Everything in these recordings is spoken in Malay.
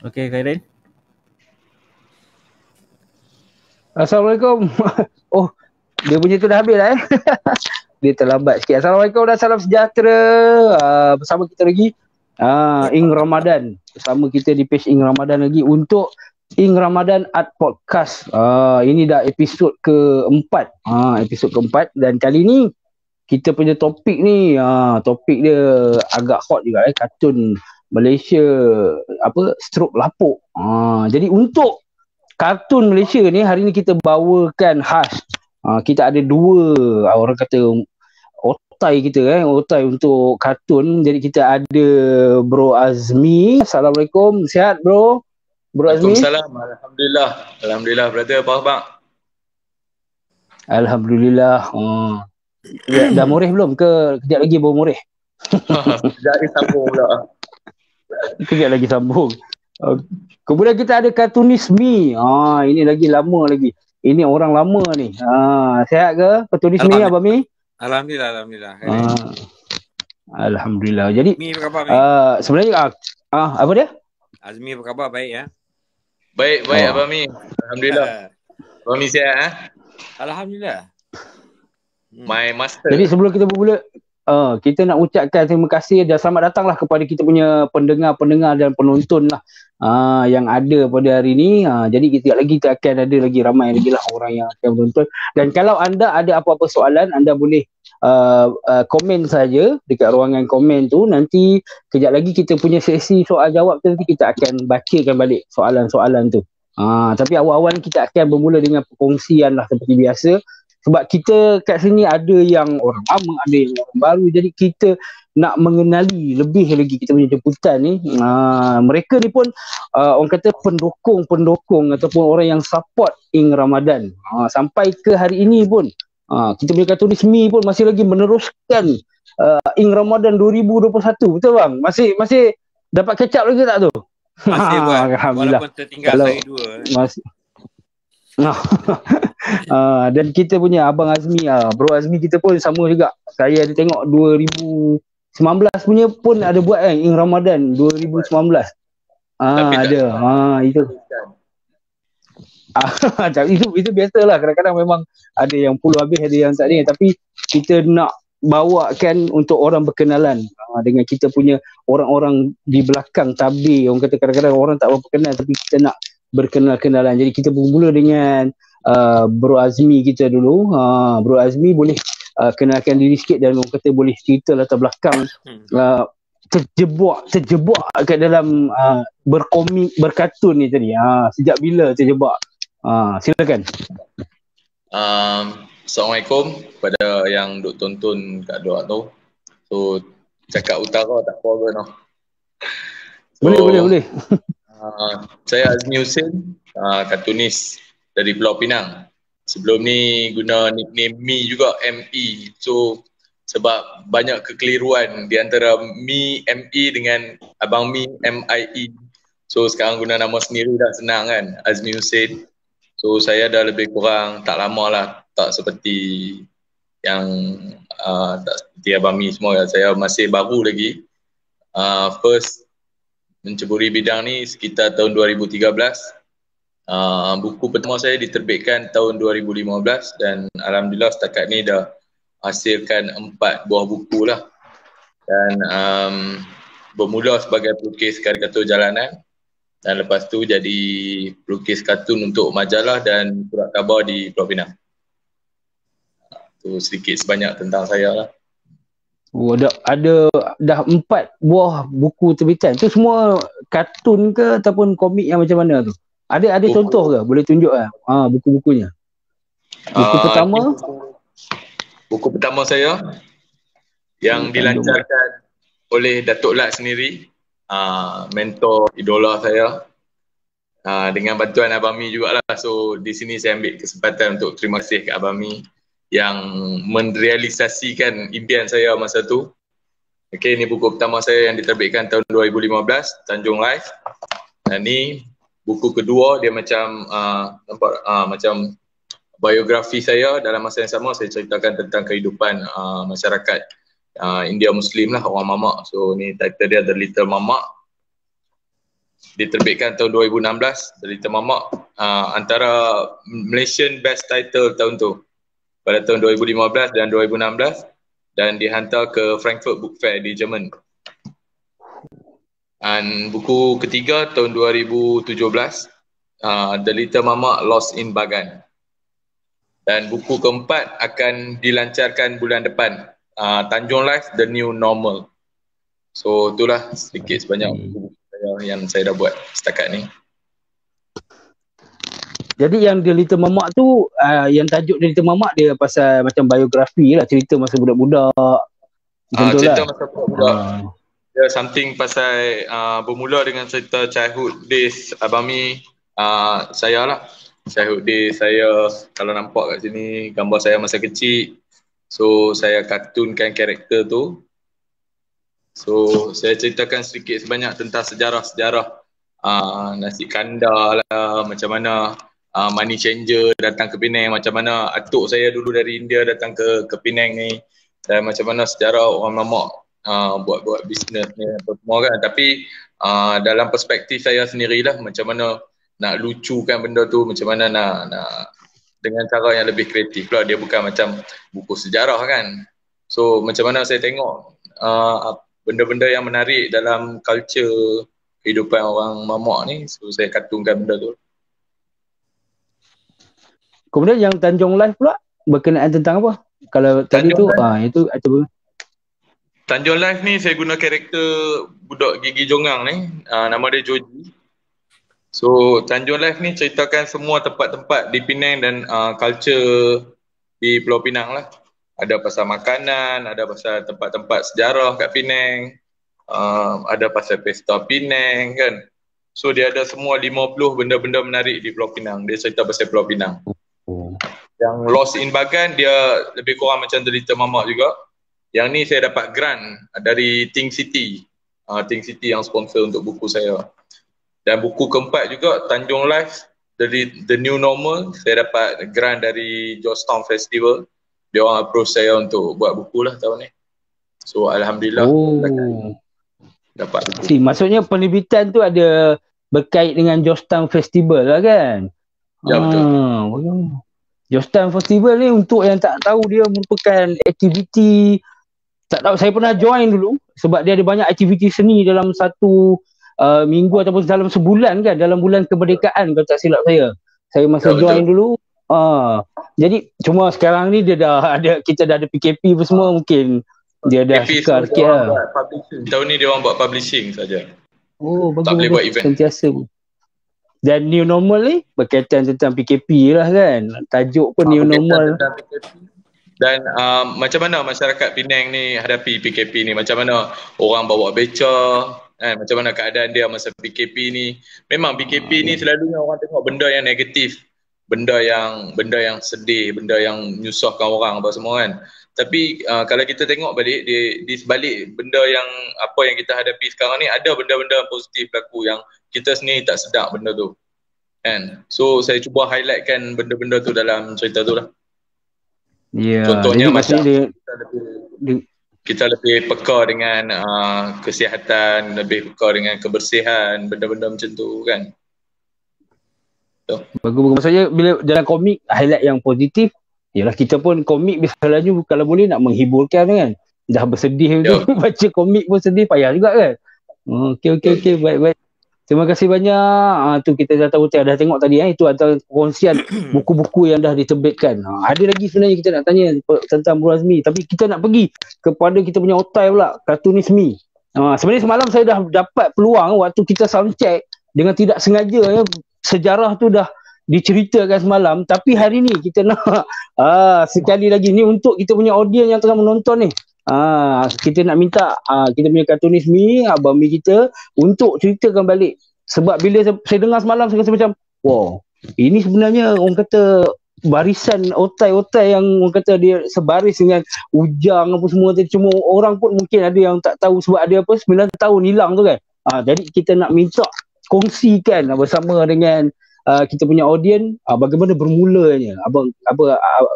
Okey, Khairin. Assalamualaikum. Oh, dia punya tu dah habis lah Dia terlambat sikit. Assalamualaikum dan salam sejahtera. Bersama kita lagi Ing Ramadan. Bersama kita di page Ing Ramadan lagi untuk Ing Ramadan Art Podcast. Ini dah episod keempat. Episod keempat, dan kali ni kita punya topik ni topik dia agak hot juga kartun Malaysia stroke lapuk. Jadi untuk kartun Malaysia ni hari ni kita bawakan khas. Kita ada dua orang kata otai kita otai untuk kartun. Jadi kita ada Bro Azmi. Assalamualaikum. Sihat bro? Bro Azmi. Waalaikumsalam. Alhamdulillah brother. Apa khabar? Alhamdulillah. Ya, dah murih belum ke kejap lagi baru murih? Kejap lagi sambung pula. Kejap lagi sambung. Kemudian kita ada kartunis Mi. Ini lagi lama lagi. Ini orang lama ni. Sihat ke kartunis Mi, Abang Mi? Alhamdulillah. Alhamdulillah. Jadi Mi apa khabar, Mi? Sebenarnya apa dia? Azmi apa khabar? Baik ya? Baik Abang Mi. Alhamdulillah. Abang Mi sihat Alhamdulillah. My master. Jadi sebelum kita bermula, kita nak ucapkan terima kasih dan selamat datanglah kepada kita punya pendengar-pendengar dan penonton lah yang ada pada hari ni. Jadi kita akan ada lagi ramai lagi lah orang yang akan menonton. Dan kalau anda ada apa-apa soalan, anda boleh komen saja dekat ruangan komen tu. Nanti kejap lagi kita punya sesi soal jawab tu, nanti kita akan bacakan balik soalan-soalan tu. Tapi awal-awal ni kita akan bermula dengan perkongsian lah seperti biasa. Sebab kita kat sini ada yang orang lama, ada yang orang baru. Jadi kita nak mengenali lebih lagi kita punya jemputan ni. Mereka ni pun orang kata pendokong ataupun orang yang support Ing Ramadan. Sampai ke hari ini pun kita punya kartunis Mi pun masih lagi meneruskan Ing Ramadan 2021. Betul bang? Masih dapat catch up lagi tak tu? Masih buat. Alhamdulillah. Walaupun tertinggal sehari dua. Masih. Dan kita punya Abang Azmi, Bro Azmi kita pun sama juga. Saya ada tengok 2019 punya pun ada buat Ing Ramadan 2019. Ada. Itu. Itu biasalah, kadang-kadang memang ada yang full habis, ada yang tak ada. Tapi kita nak bawakan untuk orang berkenalan dengan kita punya orang-orang di belakang tabir. Orang kata kadang-kadang orang tak berapa kenal, tapi kita nak berkenal-kenalan. Jadi kita bermula dengan Bro Azmi kita dulu. Bro Azmi boleh kenalkan diri sikit dan orang kata boleh cerita latar belakang terjebak kat dalam berkomik, berkartun ni tadi. Sejak bila terjebak? Silakan. Assalamualaikum kepada yang duk tonton kat luar tu. So cakap utara tak apa ke noh. Boleh. Saya Azmi Hussein, kartunis dari Pulau Pinang. Sebelum ni guna nickname Mi juga, ME. So sebab banyak kekeliruan di antara Mi ME dengan Abang Mi MIE. So sekarang guna nama sendiri dah senang kan, Azmi Hussein. So saya dah lebih kurang tak lama lah, tak seperti yang tak seperti Abang Mi semua. Saya masih baru lagi. First menceburi bidang ni sekitar tahun 2013. Buku pertama saya diterbitkan tahun 2015 dan alhamdulillah setakat ni dah hasilkan 4 buah buku lah. Dan bermula sebagai pelukis karikatur jalanan dan lepas tu jadi pelukis kartun untuk majalah dan surat khabar di Pulau Pinang. Tu sedikit sebanyak tentang saya lah. Ada dah 4 buah buku terbitan. Tu semua kartun ke ataupun komik yang macam mana tu? Ada contoh ke? Boleh tunjuk buku-bukunya. Buku pertama saya yang dilancarkan oleh Datuk Lat sendiri, mentor idola saya. Dengan bantuan Abang Mi jugalah. So di sini saya ambil kesempatan untuk terima kasih ke Abang Mi yang merealisasikan impian saya masa tu. Okey, ni buku pertama saya yang diterbitkan tahun 2015, Tanjung Life. Dan ni buku kedua, dia macam macam biografi saya. Dalam masa yang sama saya ceritakan tentang kehidupan masyarakat India Muslim lah, orang Mamak. So ni title dia The Little Mamak. diterbitkan tahun 2016, Derita Mamak, antara Malaysian Best Title tahun tu pada tahun 2015 dan 2016, dan dihantar ke Frankfurt Book Fair di Jerman. Dan buku ketiga tahun 2017, Derita Mamak Lost in Bagan. Dan buku keempat akan dilancarkan bulan depan, Tanjung Life The New Normal. So itulah sedikit sebanyak buku yang saya dah buat setakat ni. Jadi yang Derita Mamak tu, yang tajuk Derita Mamak dia pasal macam biografi lah, cerita masa budak-budak. Cerita masa budak-budak. Dia something pasal bermula dengan cerita childhood days Abang Mi, saya lah. Childhood days saya, kalau nampak kat sini gambar saya masa kecil. So saya kartunkan karakter tu. So saya ceritakan sedikit sebanyak tentang sejarah-sejarah nasi kandar lah, macam mana money changer datang ke Penang, macam mana atuk saya dulu dari India datang ke Penang ni, dan macam mana sejarah orang Mamak buat bisnes ni apa semua kan. Tapi dalam perspektif saya sendirilah, macam mana nak lucukan benda tu, macam mana nak dengan cara yang lebih kreatif lah. Dia bukan macam buku sejarah kan. So macam mana saya tengok benda-benda yang menarik dalam culture kehidupan orang Mamak ni, so saya kartunkan benda tu. Kemudian yang Tanjung Life pula berkenaan tentang apa? Kalau tadi tu itu atau Tanjung Life ni saya guna karakter budak gigi jongang ni, nama dia Joji. So Tanjung Life ni ceritakan semua tempat-tempat di Penang dan culture di Pulau Pinang lah. Ada pasal makanan, ada pasal tempat-tempat sejarah kat Penang, ada pasal pesta Penang kan. So dia ada semua 50 benda-benda menarik di Pulau Pinang. Dia cerita pasal Pulau Pinang. Yang Lost in Bagan dia lebih kurang macam Derita Mamak juga. Yang ni saya dapat grant dari Think City. Think City yang sponsor untuk buku saya. Dan buku keempat juga, Tanjung Life The New Normal, saya dapat grant dari Georgetown Festival. Dia orang approach saya untuk buat buku lah tahun ni. So Alhamdulillah dapat buku. Maksudnya penerbitan tu ada berkait dengan Georgetown Festival lah kan? Ya betul. Georgetown Festival ni, untuk yang tak tahu, dia merupakan aktiviti, tak tahu, saya pernah join dulu sebab dia ada banyak aktiviti seni dalam satu minggu ataupun dalam sebulan kan, dalam bulan kemerdekaan kalau tak silap saya masa join dulu. Jadi cuma sekarang ni dia dah ada, kita dah ada PKP apa semua, mungkin dia dah sekar sikit lah. Tahun ni dia orang buat publishing saja. Bagus, tak boleh buat event. Sentiasa. Dan New Normal ni berkaitan tentang PKP lah kan, tajuk pun New Normal. Dan macam mana masyarakat Penang ni hadapi PKP ni, macam mana orang bawa beca, macam mana keadaan dia masa PKP ni. Memang PKP ni selalunya orang tengok benda yang negatif, benda yang sedih, benda yang menyusahkan orang apa semua kan. Tapi kalau kita tengok balik di sebalik benda yang apa yang kita hadapi sekarang ni, ada benda-benda positif berlaku yang kita sendiri tak sedar benda tu kan. So saya cuba highlightkan benda-benda tu dalam cerita tu lah. Contohnya macam kita lebih peka dengan kesihatan, lebih peka dengan kebersihan, benda-benda macam tu kan. Bagus. Maksudnya bila dalam komik highlight yang positif, yalah kita pun komik biasanya kalau boleh nak menghiburkan kan. Dah bersedih tu baca komik pun sedih, payah juga kan. Okey, baik. Terima kasih banyak. Tu kita dah tahu, dah tengok tadi itu antara perkongsian buku-buku yang dah diterbitkan. Ada lagi sebenarnya kita nak tanya tentang Bro Azmi, tapi kita nak pergi kepada kita punya otai pula, Kartunis Mi. Sebenarnya semalam saya dah dapat peluang waktu kita sound check, dengan tidak sengaja ya, sejarah tu dah diceritakan semalam, tapi hari ni kita nak sekali lagi ni untuk kita punya audiens yang tengah menonton ni. Kita nak minta kita punya Kartunis Mi, Abang Mi kita untuk ceritakan balik. Sebab bila saya dengar semalam, saya rasa macam wow, ini sebenarnya orang kata barisan otai-otai yang orang kata dia sebaris dengan Ujang apa semua tadi. Cuma orang pun mungkin ada yang tak tahu sebab ada apa 9 tahun hilang tu kan. Jadi kita nak minta kongsikan bersama dengan kita punya audiens bagaimana bermulanya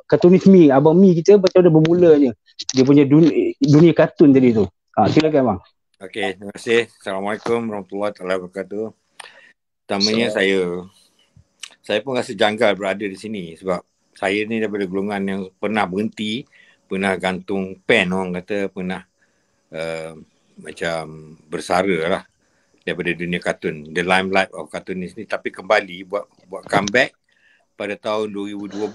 Kartunis Mi, Abang Mi kita, macam mana bermulanya dia punya dunia kartun tadi tu. Silakan bang. Okey, terima kasih. Assalamualaikum warahmatullahi wabarakatuh. Pertamanya saya pun rasa janggal berada di sini sebab saya ni daripada golongan yang pernah berhenti, pernah gantung pen orang kata, pernah macam bersara lah daripada dunia kartun, the limelight of cartoonist ni, tapi kembali buat comeback pada tahun 2012.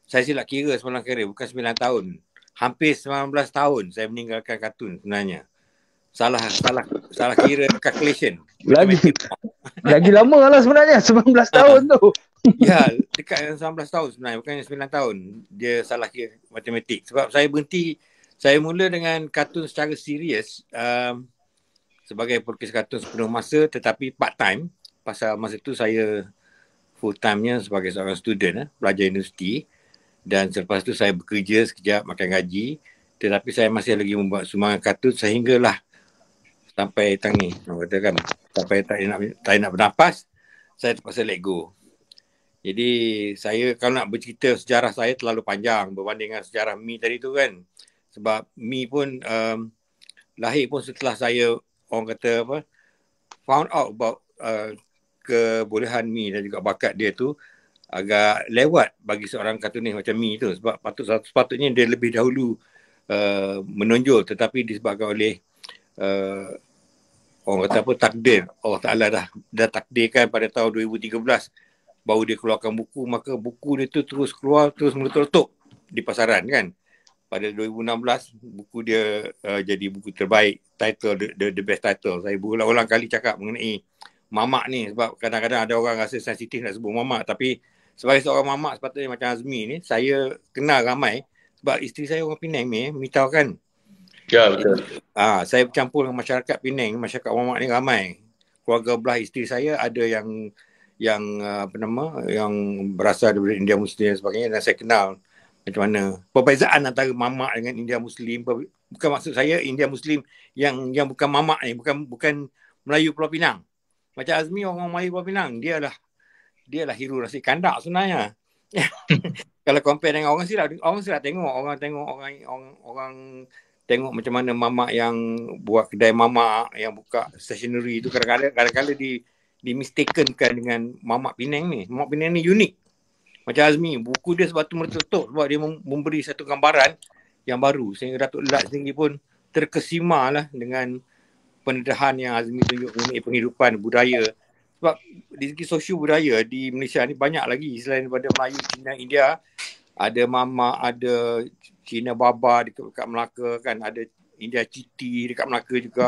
Saya silap kira semalam kira, bukan 9 tahun. Hampir 19 tahun saya meninggalkan kartun sebenarnya. Salah kira calculation. Lagi lama lah sebenarnya 19 tahun tu. Ya, dekat dengan 19 tahun sebenarnya, bukannya 9 tahun. Dia salah kira matematik. Sebab saya berhenti, saya mula dengan kartun secara serius sebagai pelukis kartun sepenuh masa tetapi part time. Pasal masa tu saya full time-nya sebagai seorang student, pelajar universiti. Dan selepas tu saya bekerja sekejap, makan gaji. Tetapi saya masih lagi membuat sumbangan kartun sehinggalah sampai tang ni. Katakan, sampai tak nak bernafas, saya terpaksa let go. Jadi saya kalau nak bercerita sejarah saya terlalu panjang berbanding dengan sejarah Mi tadi tu kan. Sebab Mi pun lahir pun setelah saya orang kata apa, found out about kebolehan Mi dan juga bakat dia tu agak lewat bagi seorang kartunis macam Mi tu. Sebab sepatutnya dia lebih dahulu menonjol, tetapi disebabkan oleh orang kata apa, takdir. Allah Ta'ala dah takdirkan pada tahun 2013 baru dia keluarkan buku, maka buku dia tu terus keluar, terus meletup di pasaran kan. Pada 2016 buku dia jadi buku terbaik, title the best title. Saya berulang-ulang kali cakap mengenai mamak ni sebab kadang-kadang ada orang rasa sensitif nak sebut mamak, tapi sebagai seorang mamak sepatutnya macam Azmi ni, saya kenal ramai sebab isteri saya orang Penang ni, tahu kan. Ya, betul. Saya bercampur dengan masyarakat Penang, masyarakat mamak ni ramai. Keluarga belah isteri saya ada yang yang berasal daripada India Muslim dan sebagainya, dan saya kenal macam mana perbezaan antara mamak dengan India Muslim. Bukan maksud saya India Muslim yang bukan mamak ni, bukan Melayu Pulau Pinang. Macam Azmi orang Melayu Pulau Pinang, dia lah hero nasi kandak sebenarnya. Kalau compare dengan orang silap tengok, orang tengok macam mana mamak yang buat kedai mamak, yang buka stationery tu kadang-kadang dimistakenkan dengan mamak Penang ni. Mamak Penang ni unik. Macam Azmi, buku dia sebab tu meletup sebab dia memberi satu gambaran yang baru sehingga Datuk Lat sendiri pun terkesima lah dengan pendedahan yang Azmi tunjuk mengenai penghidupan budaya. Sebab di segi sosio budaya di Malaysia ni banyak lagi selain daripada Melayu, Cina, India. Ada mamak, ada Cina Baba dekat Melaka kan, ada India Citi dekat Melaka juga,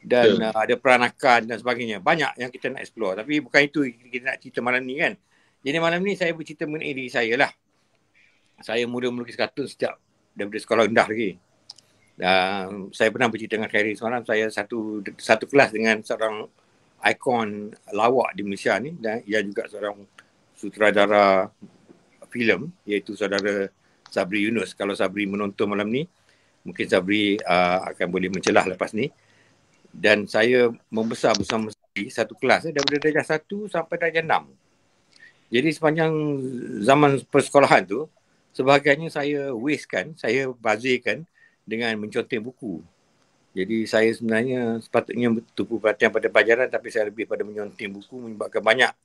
dan ada peranakan dan sebagainya. Banyak yang kita nak explore, tapi bukan itu kita nak cerita malam ni kan. Jadi malam ni saya bercerita mengenai diri saya lah. Saya mula melukis kartun sejak daripada sekolah rendah lagi. Saya pernah bercerita dengan Khairi semalam, saya satu kelas dengan seorang ikon lawak di Malaysia ni, dan ia juga seorang sutradara filem, iaitu saudara Sabri Yunus. Kalau Sabri menonton malam ni, mungkin Sabri akan boleh mencelah lepas ni. Dan saya membesar bersama Sabri satu kelas daripada darjah 1 sampai darjah 6. Jadi sepanjang zaman persekolahan tu, sebahagiannya saya wastekan, saya bazirkan dengan menconteng buku. Jadi saya sebenarnya sepatutnya tumpu perhatian pada pelajaran, tapi saya lebih pada menyonteng buku, menyebabkan banyak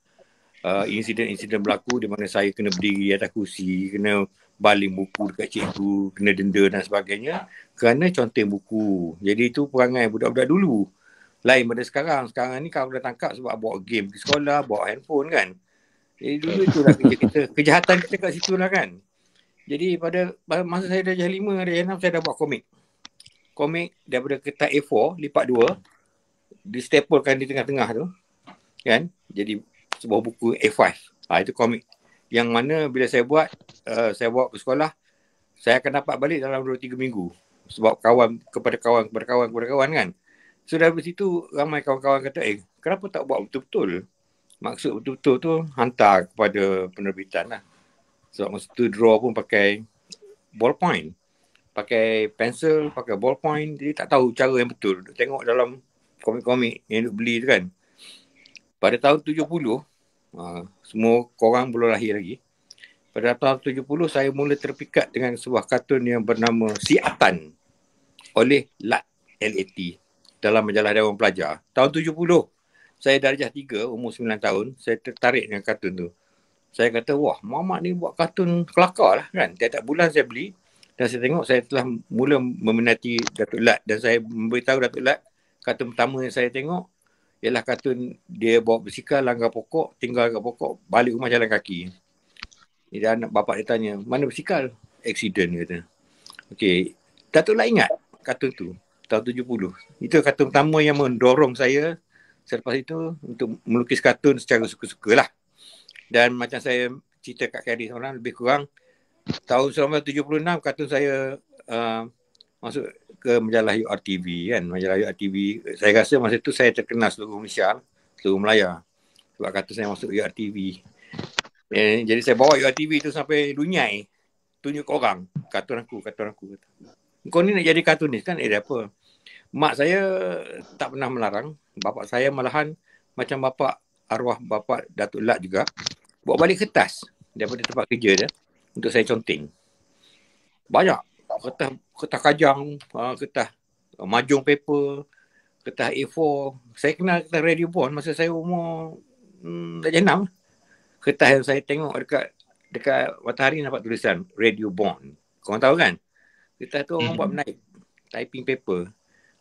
insiden-insiden berlaku di mana saya kena berdiri atas kursi, kena baling buku dekat cikgu, kena denda dan sebagainya kerana conteng buku. Jadi itu perangai budak-budak dulu. Lain pada sekarang. Sekarang ni kalau dah tangkap sebab bawa game ke sekolah, bawa handphone kan. Jadi dulu itulah kerja kita. Kejahatan kita kat situ lah kan. Jadi pada masa saya darjah 5, darjah 6 saya dah buat komik. Komik daripada kertas A4 lipat 2, di-staplekan di tengah-tengah tu kan. Jadi sebuah buku A5. Itu komik. Yang mana bila saya bawa ke sekolah, saya akan dapat balik dalam 2-3 minggu. Sebab kepada kawan kan. So dari situ ramai kawan-kawan kata, kenapa tak buat betul-betul? Maksud betul-betul tu hantar kepada penerbitan lah. Sebab masa tu draw pun pakai ballpoint. Pakai pensel, pakai ballpoint. Jadi tak tahu cara yang betul. Tengok dalam komik-komik yang duk beli tu kan. Pada tahun 70, semua korang belum lahir lagi. Pada tahun 70, saya mula terpikat dengan sebuah kartun yang bernama Si Atan oleh Lat, LAT, dalam majalah Dewan Pelajar. Tahun 70. saya darjah 3, umur 9 tahun, saya tertarik dengan kartun tu. Saya kata, wah, mamak ni buat kartun kelakar lah kan. Tiap-tiap bulan saya beli dan saya tengok saya telah mula meminati Datuk Lat dan saya memberitahu Datuk Lat, kartun pertama yang saya tengok ialah kartun dia bawa basikal, langgar pokok, tinggal kat pokok, balik rumah jalan kaki. Dan anak bapak dia tanya, mana basikal? Accident kata. Okey, Datuk Lat ingat kartun tu tahun 70. Itu kartun pertama yang mendorong saya selepas itu untuk melukis kartun secara suka-suka lah. Dan macam saya cerita kat Khairi seorang, lebih kurang tahun 1976 kartun saya masuk ke majalah URTV kan. Majalah URTV, saya rasa masa tu saya terkenal seluruh Malaysia, seluruh Melaya. Sebab kartun saya masuk URTV. Jadi saya bawa URTV tu sampai Dunyai, tunjuk ke orang, kartun aku. Kau ni nak jadi kartunis kan? Dia apa? Mak saya tak pernah melarang. Bapak saya malahan macam arwah bapak Datuk Lat juga, bawa balik kertas daripada tempat kerja dia untuk saya conteng. Banyak. Kertas kajang, kertas majung paper, kertas A4. Saya kenal kertas Radio Bond masa saya umur darjah 6. Kertas yang saya tengok dekat Matahari nampak tulisan Radio Bond. Korang tahu kan? Kertas tu orang buat menaip. Typing paper.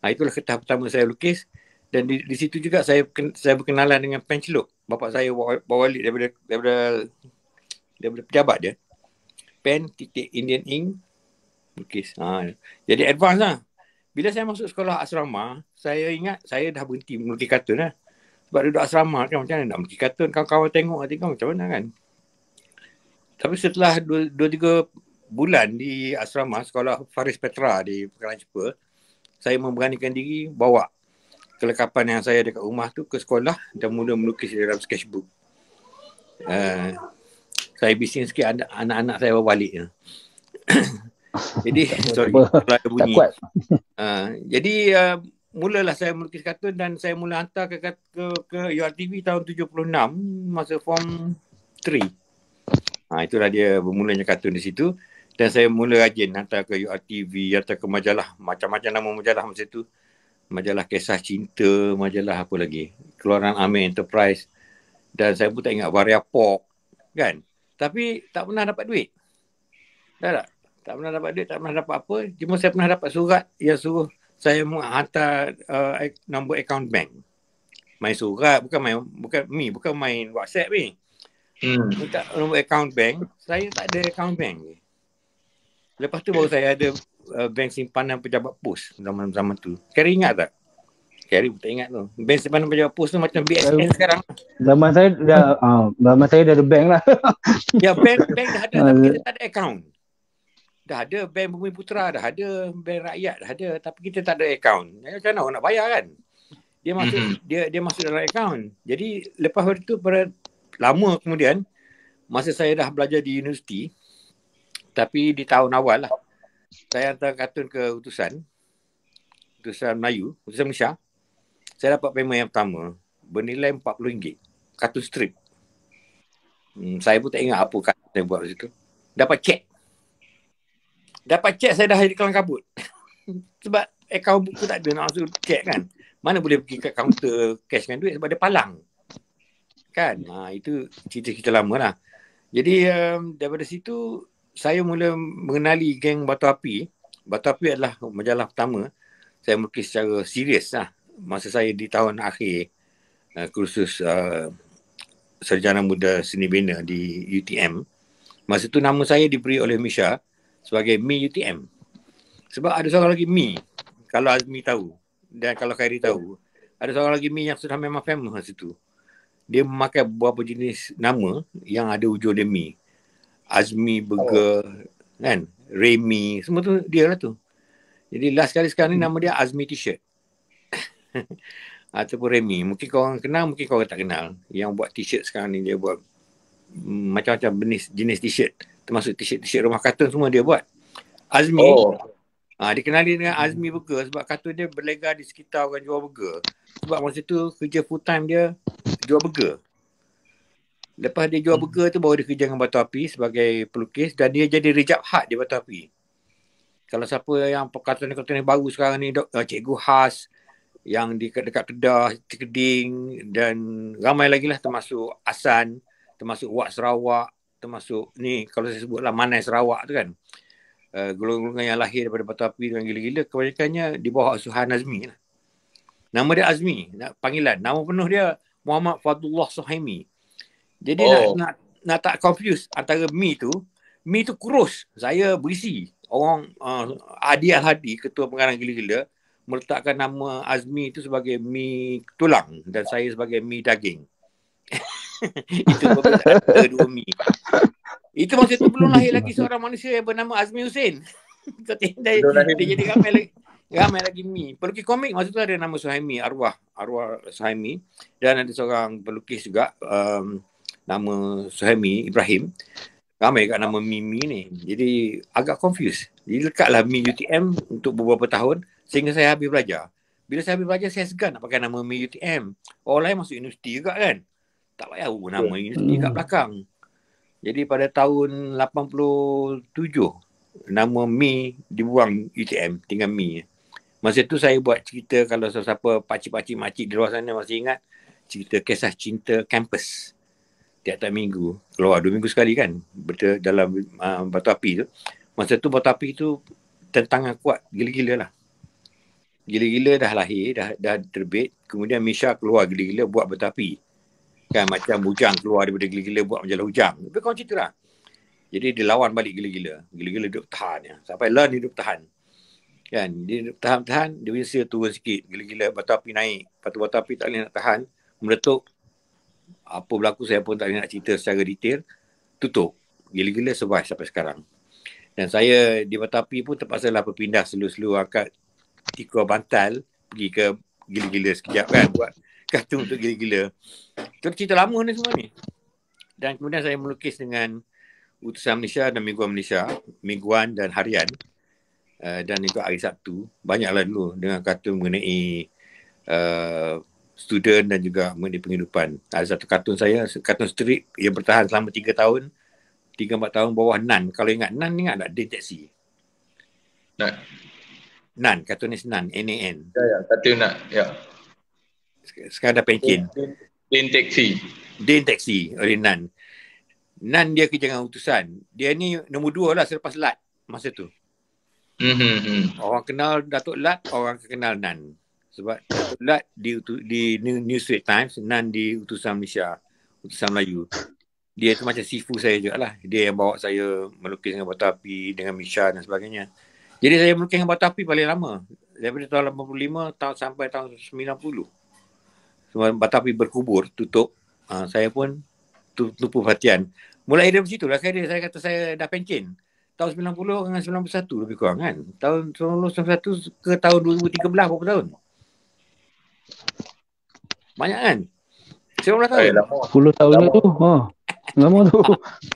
Itulah kertas pertama saya lukis. Dan di situ juga saya berkenalan dengan pen celup. Bapak saya bawa balik daripada pejabat dia. Pen, titik Indian ink, lukis. Jadi advance lah. Bila saya masuk sekolah asrama, saya ingat saya dah berhenti melukis kartun lah. Sebab duduk asrama kan, macam mana nak melukis kartun. Kawan-kawan tengok macam mana kan. Tapi setelah 2-3 bulan di asrama sekolah Faris Petra di Pekalan Cepa, saya memberanikan diri bawa kelengkapan yang saya dekat rumah tu ke sekolah dan mula melukis dalam sketchbook. Saya bising sikit anak-anak saya bawa balik. Jadi sorry kalau ada bunyi. Jadi mulalah saya melukis kartun dan saya mula hantar ke URTV tahun 76 masa form 3. Itulah dia bermulanya kartun di situ. Dan saya mula rajin hantar ke URTV, hantar ke majalah, macam-macam nama majalah masa tu. Majalah Kisah Cinta, majalah apa lagi, keluaran Amir Enterprise. Dan saya pun tak ingat Varia Pop kan. Tapi tak pernah dapat duit. Tak pernah dapat duit, tak pernah dapat apa. Cuma saya pernah dapat surat yang suruh saya hantar nombor account bank. Main surat, bukan main WhatsApp ni. Minta nombor account bank, saya tak ada account bank. Lepas tu baru saya ada bank simpanan pejabat pos zaman tu. Kari ingat tak? Kari pun tak ingat tu. Bank simpanan pejabat pos tu macam BSN sekarang. Zaman saya dah ada bank lah. Ya, bank dah ada tapi kita tak ada account. Dah ada bank Bumi Putra, dah ada bank rakyat, dah ada tapi kita tak ada account. Macam mana orang nak bayar kan? Dia masuk dalam account. Jadi lepas itu lama kemudian masa saya dah belajar di universiti, tapi di tahun awal lah, saya hantar kartun ke utusan Melayu, utusan Malaysia. Saya dapat payment yang pertama bernilai RM40, kartun strip. Saya pun tak ingat apa kartun saya buat di situ. Dapat cek saya dah di kelang kabut. Sebab akaun buku tak ada nak masuk cek kan. Mana boleh pergi ke kaunter cashkan duit sebab dia palang. Kan? Itu cerita-cerita lama lah. Jadi daripada situ saya mula mengenali geng Batu Api. Batu Api adalah majalah pertama saya melukis secara serius lah. Masa saya di tahun akhir kursus Sarjana Muda Seni Bina di UTM. Masa tu nama saya diberi oleh Misha sebagai Mi UTM. Sebab ada seorang lagi Mi, kalau Azmi tahu dan kalau Khairi tahu, ada seorang lagi Mi yang sudah memang famous masa tu. Dia memakai beberapa jenis nama yang ada hujung dia Mi. Azmi Burger, kan? Remy, semua tu dia lah tu. Jadi last kali sekarang ni nama dia Azmi T-shirt. Ataupun Remy. Mungkin korang kenal, mungkin korang tak kenal. Yang buat T-shirt sekarang ni dia buat macam-macam jenis T-shirt. Termasuk T-shirt rumah kartun semua dia buat. Azmi. Dikenali dengan Azmi Burger sebab kartun dia berlegar di sekitar orang jual burger. Sebab masa tu kerja full time dia jual burger. Lepas dia jual burger tu baru dia kerja dengan Batu Api sebagai pelukis dan dia jadi Rejab Hat di Batu Api. Kalau siapa yang kartun baru sekarang ni, Cikgu Has, yang di dekat Kedah, Keding dan ramai lagi lah, termasuk Asan, termasuk Wak Sarawak, termasuk ni kalau saya sebutlah Manai Sarawak tu kan. Golongan-golongan yang lahir daripada batu api dengan gila-gila kebanyakannya di bawah asuhan Azmi lah. Nama dia Azmi, panggilan. Nama penuh dia Muhammad Fadullah Suhaimi. Jadi nak tak confuse antara Mi tu kurus, saya berisi. Orang Hadi Al-Hadi, ketua pengarang gila-gila, meletakkan nama Azmi itu sebagai mi tulang dan saya sebagai mi daging. Itu perbezaan antara dua mi. Itu masa tu belum lahir lagi seorang manusia yang bernama Azmi Hussein. Dia jadi ramai lagi mi. Pelukis komik masa tu ada nama Suhaimi, arwah Suhaimi, dan ada seorang pelukis juga nama Suhaimi Ibrahim. Ramai kat nama Mi ni. Jadi agak confused. Jadi lekatlah Mi UTM untuk beberapa tahun sehingga saya habis belajar. Bila saya habis belajar, saya segan nak pakai nama Mi UTM. Orang lain masuk universiti juga kan. Tak payah nama universiti kat belakang. Jadi pada tahun 87, nama Mi dibuang UTM, tinggal Mi. Masa tu saya buat cerita, kalau siapa pakcik-pakcik makcik di luar sana masih ingat, cerita kisah cinta kampus. Tiap-tiap minggu, keluar 2 minggu sekali kan, dalam batu api tu. Masa tu batu api tu tentangan kuat, gila-gila lah. Gila-gila dah lahir, dah terbit, kemudian Misha keluar gila-gila buat batu api. Kan macam Hujang keluar daripada gila-gila buat majalah Hujang. Lebih kurang cerita lah. Jadi dia lawan balik gila-gila. Gila-gila duduk tahan ya. Sampai Learn hidup tahan. Kan, dia hidup tahan-tahan, dia bisa turun sikit. Gila-gila batu api naik. Batu api tak boleh nak tahan, meletup. Apa berlaku saya pun tak boleh nak cerita secara detail. Tutup. Gila-gila survive sampai sekarang. Dan saya di batu api pun terpaksalah berpindah selu-selu akad Tikor Bantal pergi ke gila-gila sekejap kan, buat kartun untuk gila-gila. Itu cerita lama ni semua ni. Dan kemudian saya melukis dengan Utusan Malaysia dan Mingguan dan Harian. Dan juga hari Sabtu. Banyaklah dulu dengan kartun mengenai student dan juga mengenai penghidupan. Ada satu kartun saya, kartun strip yang bertahan selama 3 tahun. 3-4 tahun bawah Nan. Kalau ingat Nan, ingat tak? Din Taxi. Nan, kartunis Nan, N-A-N. Ya, kartun nak, ya. Sekarang dah pencin. Din Taxi oleh Nan. Nan dia kerja dengan Utusan. Dia ni nombor 2 lah selepas Lat masa tu. Orang kenal Datuk Lat, orang kenal Nan. Sebab Datuk Lat di New Straits Times, Nan di Utusan Malaysia, Utusan Melayu. Dia tu macam sifu saya juga lah. Dia yang bawa saya melukis dengan batu api, dengan Misha dan sebagainya. Jadi saya melukis dengan batu api paling lama. Daripada tahun 85 sampai tahun 90. Semua batu api berkubur, tutup. Saya pun lupa perhatian. Mulai dari situ lah saya kata saya dah pencin. Tahun 90 dengan 91 lebih kurang kan. Tahun 1991 ke tahun 2013 berapa tahun? Banyak kan? 19 tahun. 10 tahun tu. Lama tu.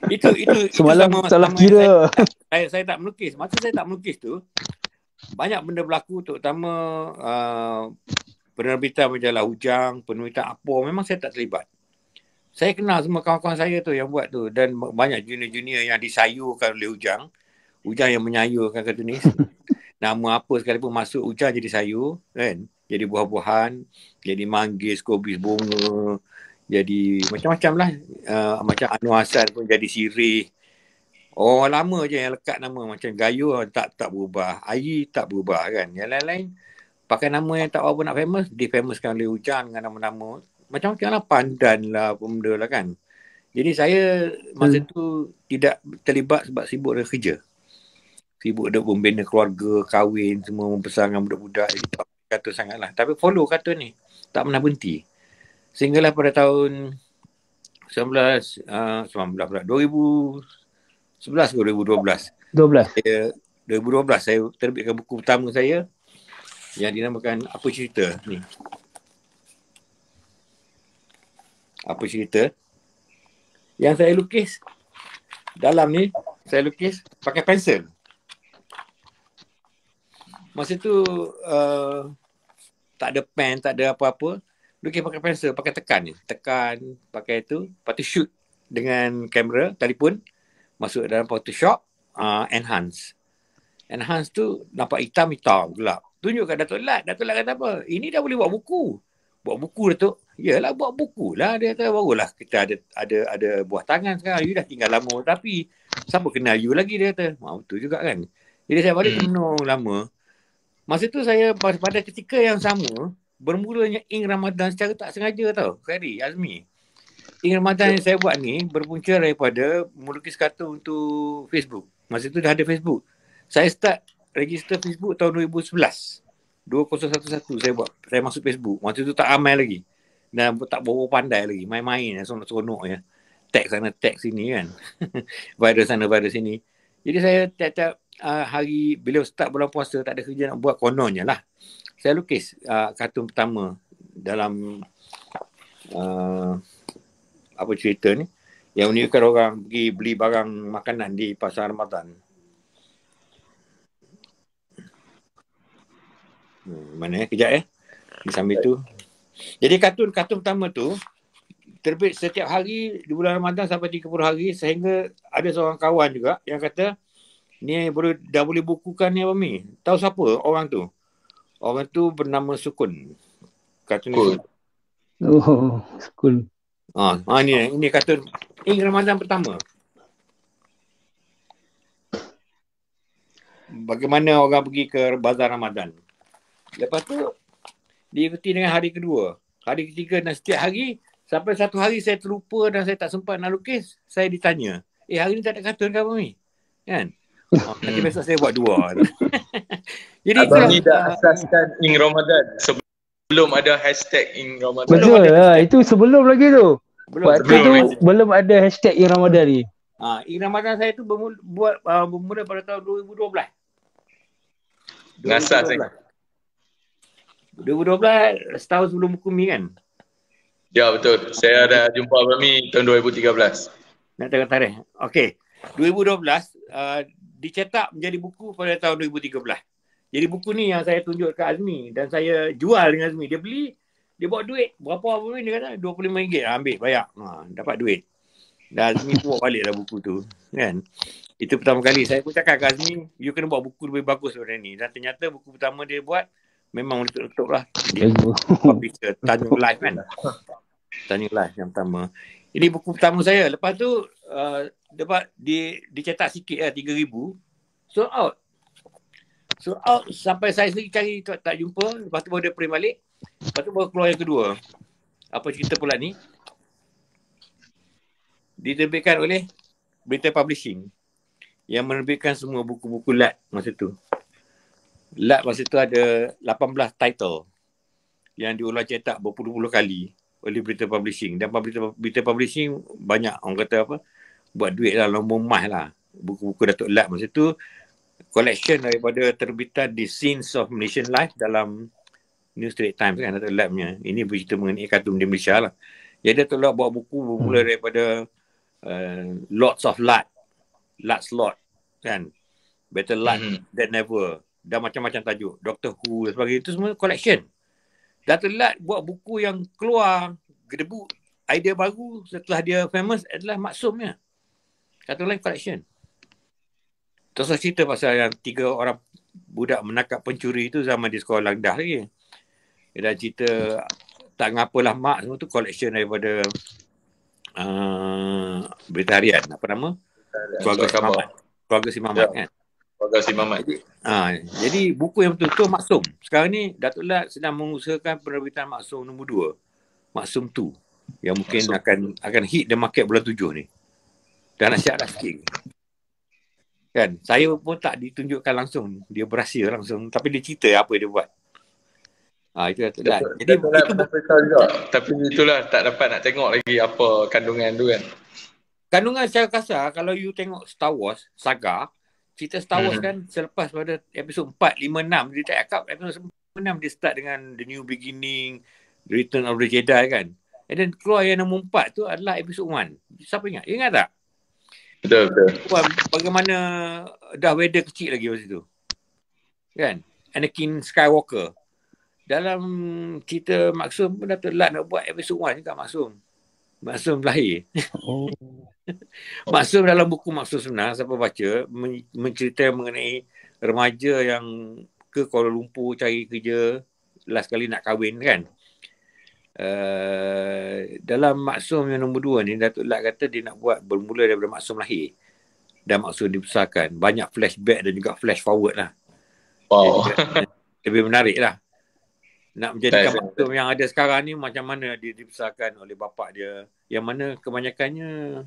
Itu semalam salah kira. Saya tak melukis. Masa saya tak melukis tu, banyak benda berlaku, terutama penerbitan majalah Hujang, penerbitan apa, memang saya tak terlibat. Saya kenal semua kawan-kawan saya tu yang buat tu, dan banyak junior-junior yang disayurkan oleh Hujang yang menyayurkan kartunis. Nama apa sekalipun masuk Hujang jadi sayur kan, jadi buah-buahan, jadi manggis, kobis bunga, jadi macam-macam lah. Macam Anwar Hassan pun jadi sirih. Orang lama je yang lekat nama, macam Gayo tak berubah, Ayi tak berubah kan. Yang lain-lain pakai nama yang tak apa nak famous, difamouskan oleh Hujang dengan nama-nama macam-macam lah, Pandan lah, benda lah kan. Jadi saya masa tu tidak terlibat sebab sibuk dengan kerja. Sibuk dengan membina keluarga, kahwin, semua membesarkan budak-budak. Jadi tak kartun sangat lah. Tapi follow kartun ni. Tak pernah berhenti. Sehinggalah pada tahun 2011 ke 2012. 2012 saya terbitkan buku pertama saya yang dinamakan Apa Cerita ni. Apa cerita? Yang saya lukis dalam ni, saya lukis pakai pensel. Masa tu tak ada pen, tak ada apa-apa. Lukis pakai pensel, pakai tekan ni. Tekan, pakai tu. Lepas tu shoot dengan kamera, telefon. Masuk dalam Photoshop, enhance. Enhance tu nampak hitam-hitam, gelap. Tunjuk kat Datuk Lat. Datuk Lat kata apa? Ini dah boleh buat buku. Buat buku, Datuk. Yalah, buat buku lah. Dia kata, barulah kita ada buah tangan sekarang. You dah tinggal lama. Tapi siapa kenal you lagi, dia kata. Betul juga kan. Jadi saya balik termenung lama. Masa tu saya pada ketika yang sama, bermulanya Ing Ramadan secara tak sengaja tau. Khairi, Azmi. Ing Ramadan yang saya buat ni berpunca daripada melukis kartun untuk Facebook. Masa tu dah ada Facebook. Saya start register Facebook tahun 2011. 2011 saya buat. Saya masuk Facebook. Masa tu tak ramai lagi. Dan tak bawa pandai lagi. Main-main. Seronok-seronok je. Tag sana, tag sini kan. Virus sana, virus sini. Jadi saya tiap-tiap hari bila start bulan puasa tak ada kerja nak buat, kononnya lah. Saya lukis kartun pertama dalam apa cerita ni. Yang menunjukkan orang pergi beli barang makanan di pasar Ramadan. Mana kejap di sambil tu. Jadi kartun pertama tu terbit setiap hari di bulan Ramadan sampai 30 hari, sehingga ada seorang kawan juga yang kata ni dah boleh bukukan ni apa ni. Tahu siapa orang tu? Orang tu bernama Sukun. Kartun ni. Oh, Sukun. Ini kartun Ing Ramadan pertama. Bagaimana orang pergi ke bazar Ramadan. Lepas tu diikuti dengan hari kedua, hari ketiga, dan setiap hari sampai satu hari saya terlupa dan saya tak sempat nak lukis. Saya ditanya, hari ni tak ada kartun ke apa ni? Kan? Nanti besok saya buat dua. Jadi Abang ni dah asaskan Ing Ramadan sebelum ada hashtag Ing Ramadan. Betul lah, itu sebelum lagi tu. Waktu tu belum ada hashtag Ing Ramadan ni. Ing Ramadan saya tu bermula pada tahun 2012. Ngasas 2012, setahun sebelum buku Mi kan? Ya betul. Saya ada jumpa Abang Mi tahun 2013. Nak tengok tarikh. Okey. 2012 dicetak menjadi buku pada tahun 2013. Jadi buku ni yang saya tunjuk ke Azmi dan saya jual dengan Azmi. Dia beli, dia bawa duit. Berapa apa ni dia kata? RM25. Ambil, bayar. Dapat duit. Dan Azmi bawa balik lah buku tu. Kan? Itu pertama kali. Saya pun cakap ke Azmi, you kena buat buku lebih bagus daripada ni. Dan ternyata buku pertama dia buat memang letup-letup lah. Dia publisher Tanjung Live kan. Tanjung Live yang pertama. Ini buku pertama saya. Lepas tu dapat dicetak sikit lah, 3,000. Sold out. Sold out sampai saya sendiri cari tak jumpa. Lepas tu baru dia print balik. Lepas tu baru keluar yang kedua. Apa cerita pula ni? Diterbitkan oleh Brita Publishing yang menerbitkan semua buku-buku Lat masa tu. Lat masa tu ada 18 title yang diulang cetak berpuluh-puluh kali oleh Brita Publishing. Dan Brita Publishing banyak orang kata apa, buat duit lah, lomba emas lah. Buku-buku Datuk Lat masa tu collection daripada terbitan The Scenes of Malaysian Life dalam New Straits Times kan, Datuk Lat punya. Ini bercerita mengenai kartun di Malaysia lah. Jadi Datuk Lat buat buku bermula daripada Lots of Lat, Lat's Lot kan, Better Lat Than Never, dan macam-macam tajuk, Doctor Who dan sebagainya. Itu semua collection. Datuk Lat buat buku yang keluar gedebuk idea baru setelah dia famous adalah Maksumnya. Kartun lain collection. Terus saya cerita pasal yang 3 orang budak menangkap pencuri itu zaman di sekolah Langdah lagi. Dan cerita tak ngapalah mak semua tu collection daripada Berita Harian. Apa nama? Keluarga Si Mamat. Keluarga Si Mamat kan. Keluarga Si Mamat. Jadi buku yang betul-betul Maksum. Sekarang ni Datuk Lat sedang mengusahakan penerbitan Maksum nombor 2. Maksum 2. Yang mungkin akan hit the market bulan 7 ni. Dah nak siap dah sikit. Kan? Saya pun tak ditunjukkan langsung. Dia berhasil langsung. Tapi dia cerita apa dia buat. Itu Datuk Lat. Jadi itu juga. Tapi itulah tak dapat nak tengok lagi apa kandungan tu kan. Kandungan secara kasar, kalau you tengok Star Wars, saga, cerita Star Wars kan selepas pada episod 4, 5, 6, dia tak cakap episod 6 dia start dengan The New Beginning, The Return of the Jedi kan. And then keluar yang nombor 4 tu adalah episod 1. Siapa ingat? Ingat tak? Betul. Bagaimana Darth Vader kecil lagi masa tu. Kan? Anakin Skywalker. Dalam cerita Maksum pun Datuk Lat nak buat episod 1 juga Maksum. Maksum lahir. Maksum dalam buku Maksum Sebenar, siapa baca, mencerita mengenai remaja yang ke Kuala Lumpur cari kerja, last kali nak kahwin kan. Dalam maksum yang nombor 2 ni, Datuk Lat kata dia nak buat bermula daripada maksum lahir dan maksum dibesarkan. Banyak flashback dan juga flash forward lah. Wow. Jadi, lebih menarik lah. Nak menjadikan maksum yang ada sekarang ni macam mana dia dibesarkan oleh bapak dia, yang mana kebanyakannya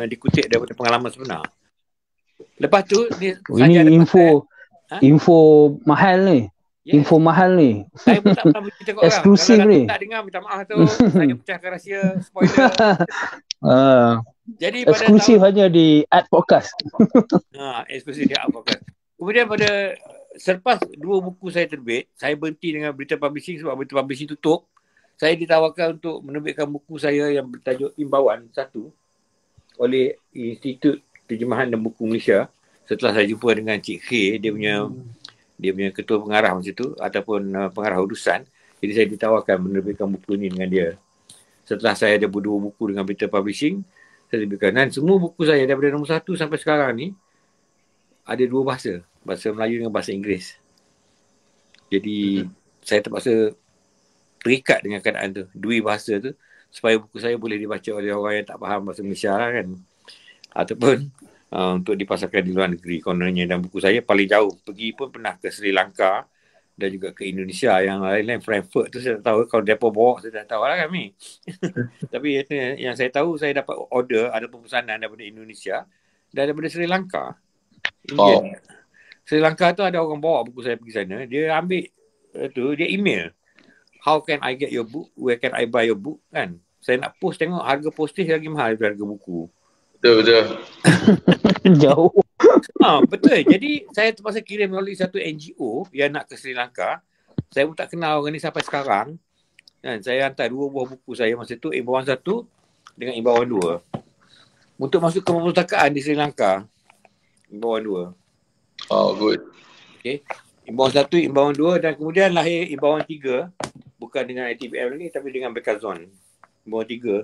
dikutip daripada pengalaman sebenar. Lepas tu ni ini info mahal ni. Yes. Info mahal ni. Saya pun tak pernah bercerita kat orang. Eksklusif kalau ni. Tak dengar, minta maaf tu. Saya pecahkan rahsia spoiler. Jadi eksklusif hanya di Art Podcast. Eksklusif di Art Podcast. Kemudian pada selepas 2 buku saya terbit, saya berhenti dengan Berita Publishing sebab Berita Publishing tutup. Saya ditawarkan untuk menerbitkan buku saya yang bertajuk Imbauan 1 oleh Institut Terjemahan dan Buku Malaysia. Setelah saya jumpa dengan Cik Khay, dia punya ketua pengarah masa tu ataupun pengarah urusan. Jadi saya ditawarkan menerbitkan buku ni dengan dia. Setelah saya ada 2 buku dengan Berita Publishing, saya terbitkan. Dan semua buku saya daripada nombor 1 sampai sekarang ni ada 2 bahasa. Bahasa Melayu dengan bahasa Inggeris. Jadi saya terpaksa terikat dengan keadaan tu. 2 bahasa tu supaya buku saya boleh dibaca oleh orang yang tak faham bahasa Malaysia lah kan. Ataupun untuk dipasarkan di luar negeri kononnya. Dan buku saya paling jauh pergi pun pernah ke Sri Lanka dan juga ke Indonesia. Yang lain-lain Frankfurt tu saya tak tahu. Kalau mereka bawa saya tak tahu lah kami. Tapi yang saya tahu, saya dapat order, ada pemesanan daripada Indonesia dan daripada Sri Lanka. India. Sri Lanka tu ada orang bawa buku saya pergi sana. Dia ambil dia email. How can I get your book? Where can I buy your book? Kan? Saya nak post, tengok harga postage lagi mahal daripada harga buku. Betul. Jauh. Betul. Jadi saya terpaksa kirim melalui satu NGO yang nak ke Sri Lanka. Saya pun tak kenal orang ni sampai sekarang. Dan saya hantar 2 buah buku saya masa tu, Imbauan 1 dengan Imbauan 2. Untuk masuk ke perpustakaan di Sri Lanka. Imbauan 2. Oh, good. Okay. Imbauan 1, Imbauan 2 dan kemudian lahir Imbauan 3. Bukan dengan ITBM lagi tapi dengan Bekazon. Imbauan 3.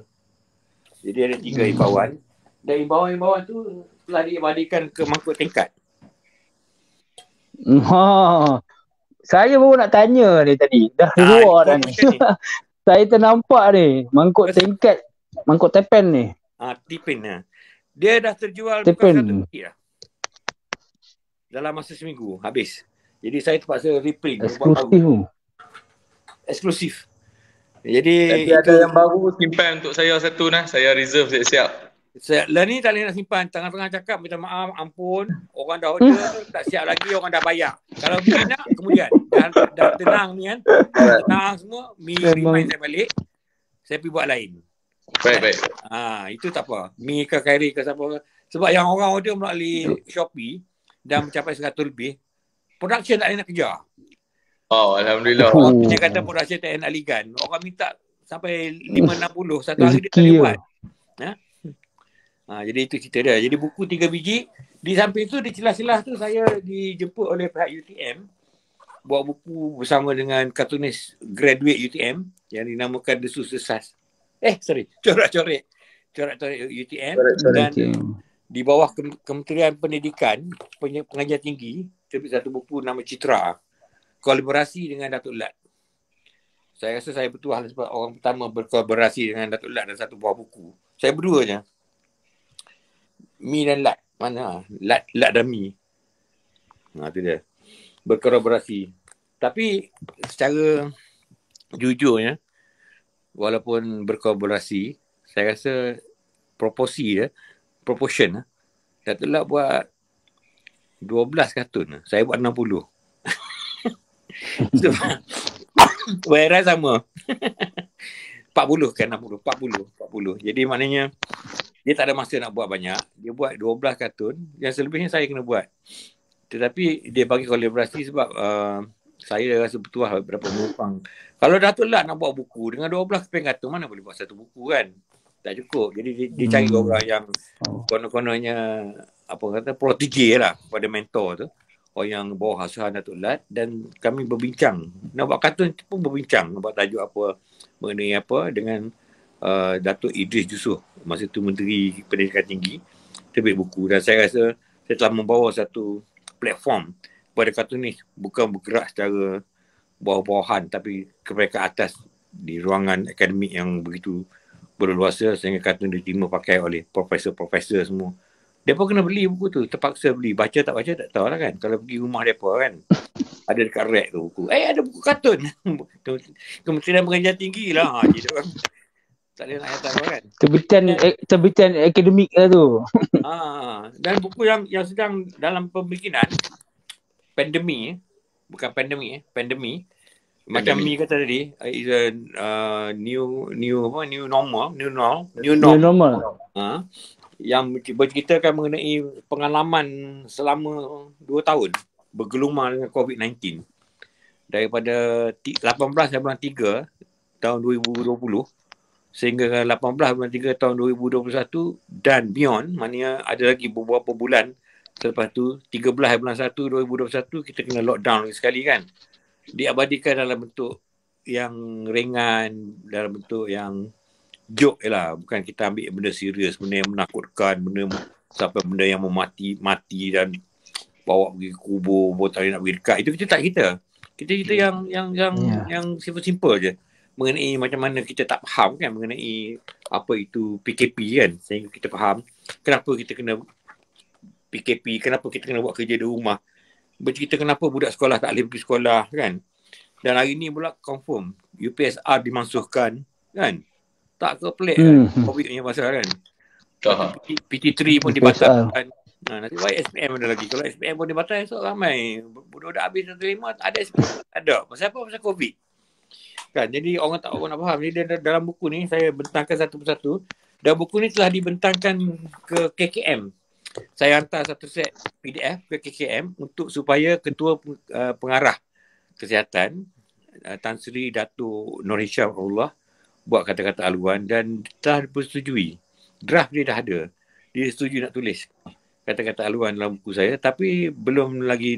Jadi ada 3 imbauan. Dan imbauan-imbauan tu telah diabadikan ke mangkuk tingkat. Saya baru nak tanya ni tadi. Dah keluar dah ni. Saya ternampak ni. Mangkuk tingkat. Mangkuk tepen ni. Tipen lah. Dia dah terjual tepen. Bukan 1 tiket lah. Dalam masa seminggu habis. Jadi saya terpaksa reprint. Eksklusif. Jadi ada yang baru simpan untuk saya satu nah. Saya reserve siap-siap. Lah ni tak boleh nak simpan. Tengah-tengah cakap minta maaf, ampun. Orang dah order, tak siap lagi, orang dah bayar. Kalau Mi nak, kemudian. Dah tenang ni kan. Tenang semua. Mi remind saya balik. Saya pergi buat lain. Baik. Itu tak apa. Mi ke Khairi ke siapa. Sebab yang orang order melalui Shopee dan mencapai 100 lebih, production tak boleh nak kejar. Oh, Alhamdulillah. Orang punya kata production tak nak ligan. Orang minta sampai 5-60. Satu hari dia tak boleh buat. Jadi itu cerita dia. Jadi buku 3 biji. Di samping tu, di celah-celah tu saya dijemput oleh pihak UTM. Buat buku bersama dengan kartunis graduate UTM yang dinamakan Desus Desas. Corak-coret UTM. Dan di bawah Kementerian Pendidikan, Pengajian Tinggi, terbit satu buku nama Citra. Kolaborasi dengan Datuk Lat. Saya rasa saya betul sebab orang pertama berkolaborasi dengan Datuk Lat dalam satu buah buku. Saya berdua je. Mi dan Lat. Mana? Lat dan Mi. Itu dia. Berkolaborasi. Tapi secara jujurnya, walaupun berkolaborasi, saya rasa proportion. Datuk Lat buat 12 kartun. Saya buat 60. Whereas sama. 40 kan 60. 40. Jadi maknanya dia tak ada masa nak buat banyak. Dia buat 12 kartun. Yang selebihnya saya kena buat. Tetapi dia bagi kolaborasi sebab saya rasa betul lah berapa menumpang. Kalau Datuk Lat nak buat buku dengan 12 keping kartun, mana boleh buat satu buku kan? Tak cukup. Jadi dia cari orang yang konon-kononnya protege lah pada mentor tu. Orang yang bawah asuhan Datuk Lat. Dan kami berbincang. Nak buat kartun pun berbincang. Nak buat tajuk apa, mengenai apa dengan Datuk Idris Yusof, masa tu Menteri Pendidikan Tinggi, terbit buku. Dan saya rasa saya telah membawa satu platform kepada kartunis, bukan bergerak secara bawah-bawahan tapi ke atas di ruangan akademik yang begitu berluasa sehingga kartun diterima pakai oleh profesor-profesor semua. Mereka kena beli buku tu, terpaksa beli. Baca tak baca tak tahu lah kan. Kalau pergi rumah mereka kan, ada dekat rack tu buku. Ada buku kartun. Kementerian Pengajian Tinggi lah. Gitu kan. Tak boleh nak kata kan. Terbitan akademik lah tu. Dan buku yang sedang dalam pembikinan, pandemi. Macam Mi kata tadi, is a new normal. Yang berceritakan mengenai pengalaman selama 2 tahun bergelumang dengan COVID-19 daripada 18 bulan 3 tahun 2020 sehingga 18 bulan 3 tahun 2021 dan beyond, maknanya ada lagi beberapa bulan selepas tu 13 bulan 1 2021 kita kena lockdown lagi sekali kan. Diabadikan dalam bentuk yang ringan, dalam bentuk yang joke lah, bukan kita ambil benda serius, benda yang menakutkan, sampai benda yang mati dan bawa pergi kubur, botol nak pergi dekat. Itu kita tak kita yang simple je mengenai macam mana kita tak faham kan mengenai apa itu PKP kan, sehingga kita faham kenapa kita kena PKP, kenapa kita kena buat kerja di rumah, bercerita kenapa budak sekolah tak boleh pergi sekolah kan. Dan hari ni pula confirm UPSR dimansuhkan kan. Tak ke pelik kan COVID punya pasal kan. PT3 pun dibatalkan. Nanti SPM ada lagi. Kalau SPM pun dibatal, esok ramai budak-budak habis 1.5 ada SPM ada. Pasal apa? Pasal COVID kan. Jadi orang tak nak faham. Jadi dalam buku ni saya bentangkan satu persatu. Dan buku ni telah dibentangkan ke KKM. Saya hantar satu set PDF ke KKM untuk supaya Ketua Pengarah Kesihatan Tan Sri Dato' Nur Hisham Allah buat kata-kata haluan dan telah dipersetujui. Draft dia dah ada. Dia setuju nak tulis kata-kata haluan dalam buku saya, tapi belum lagi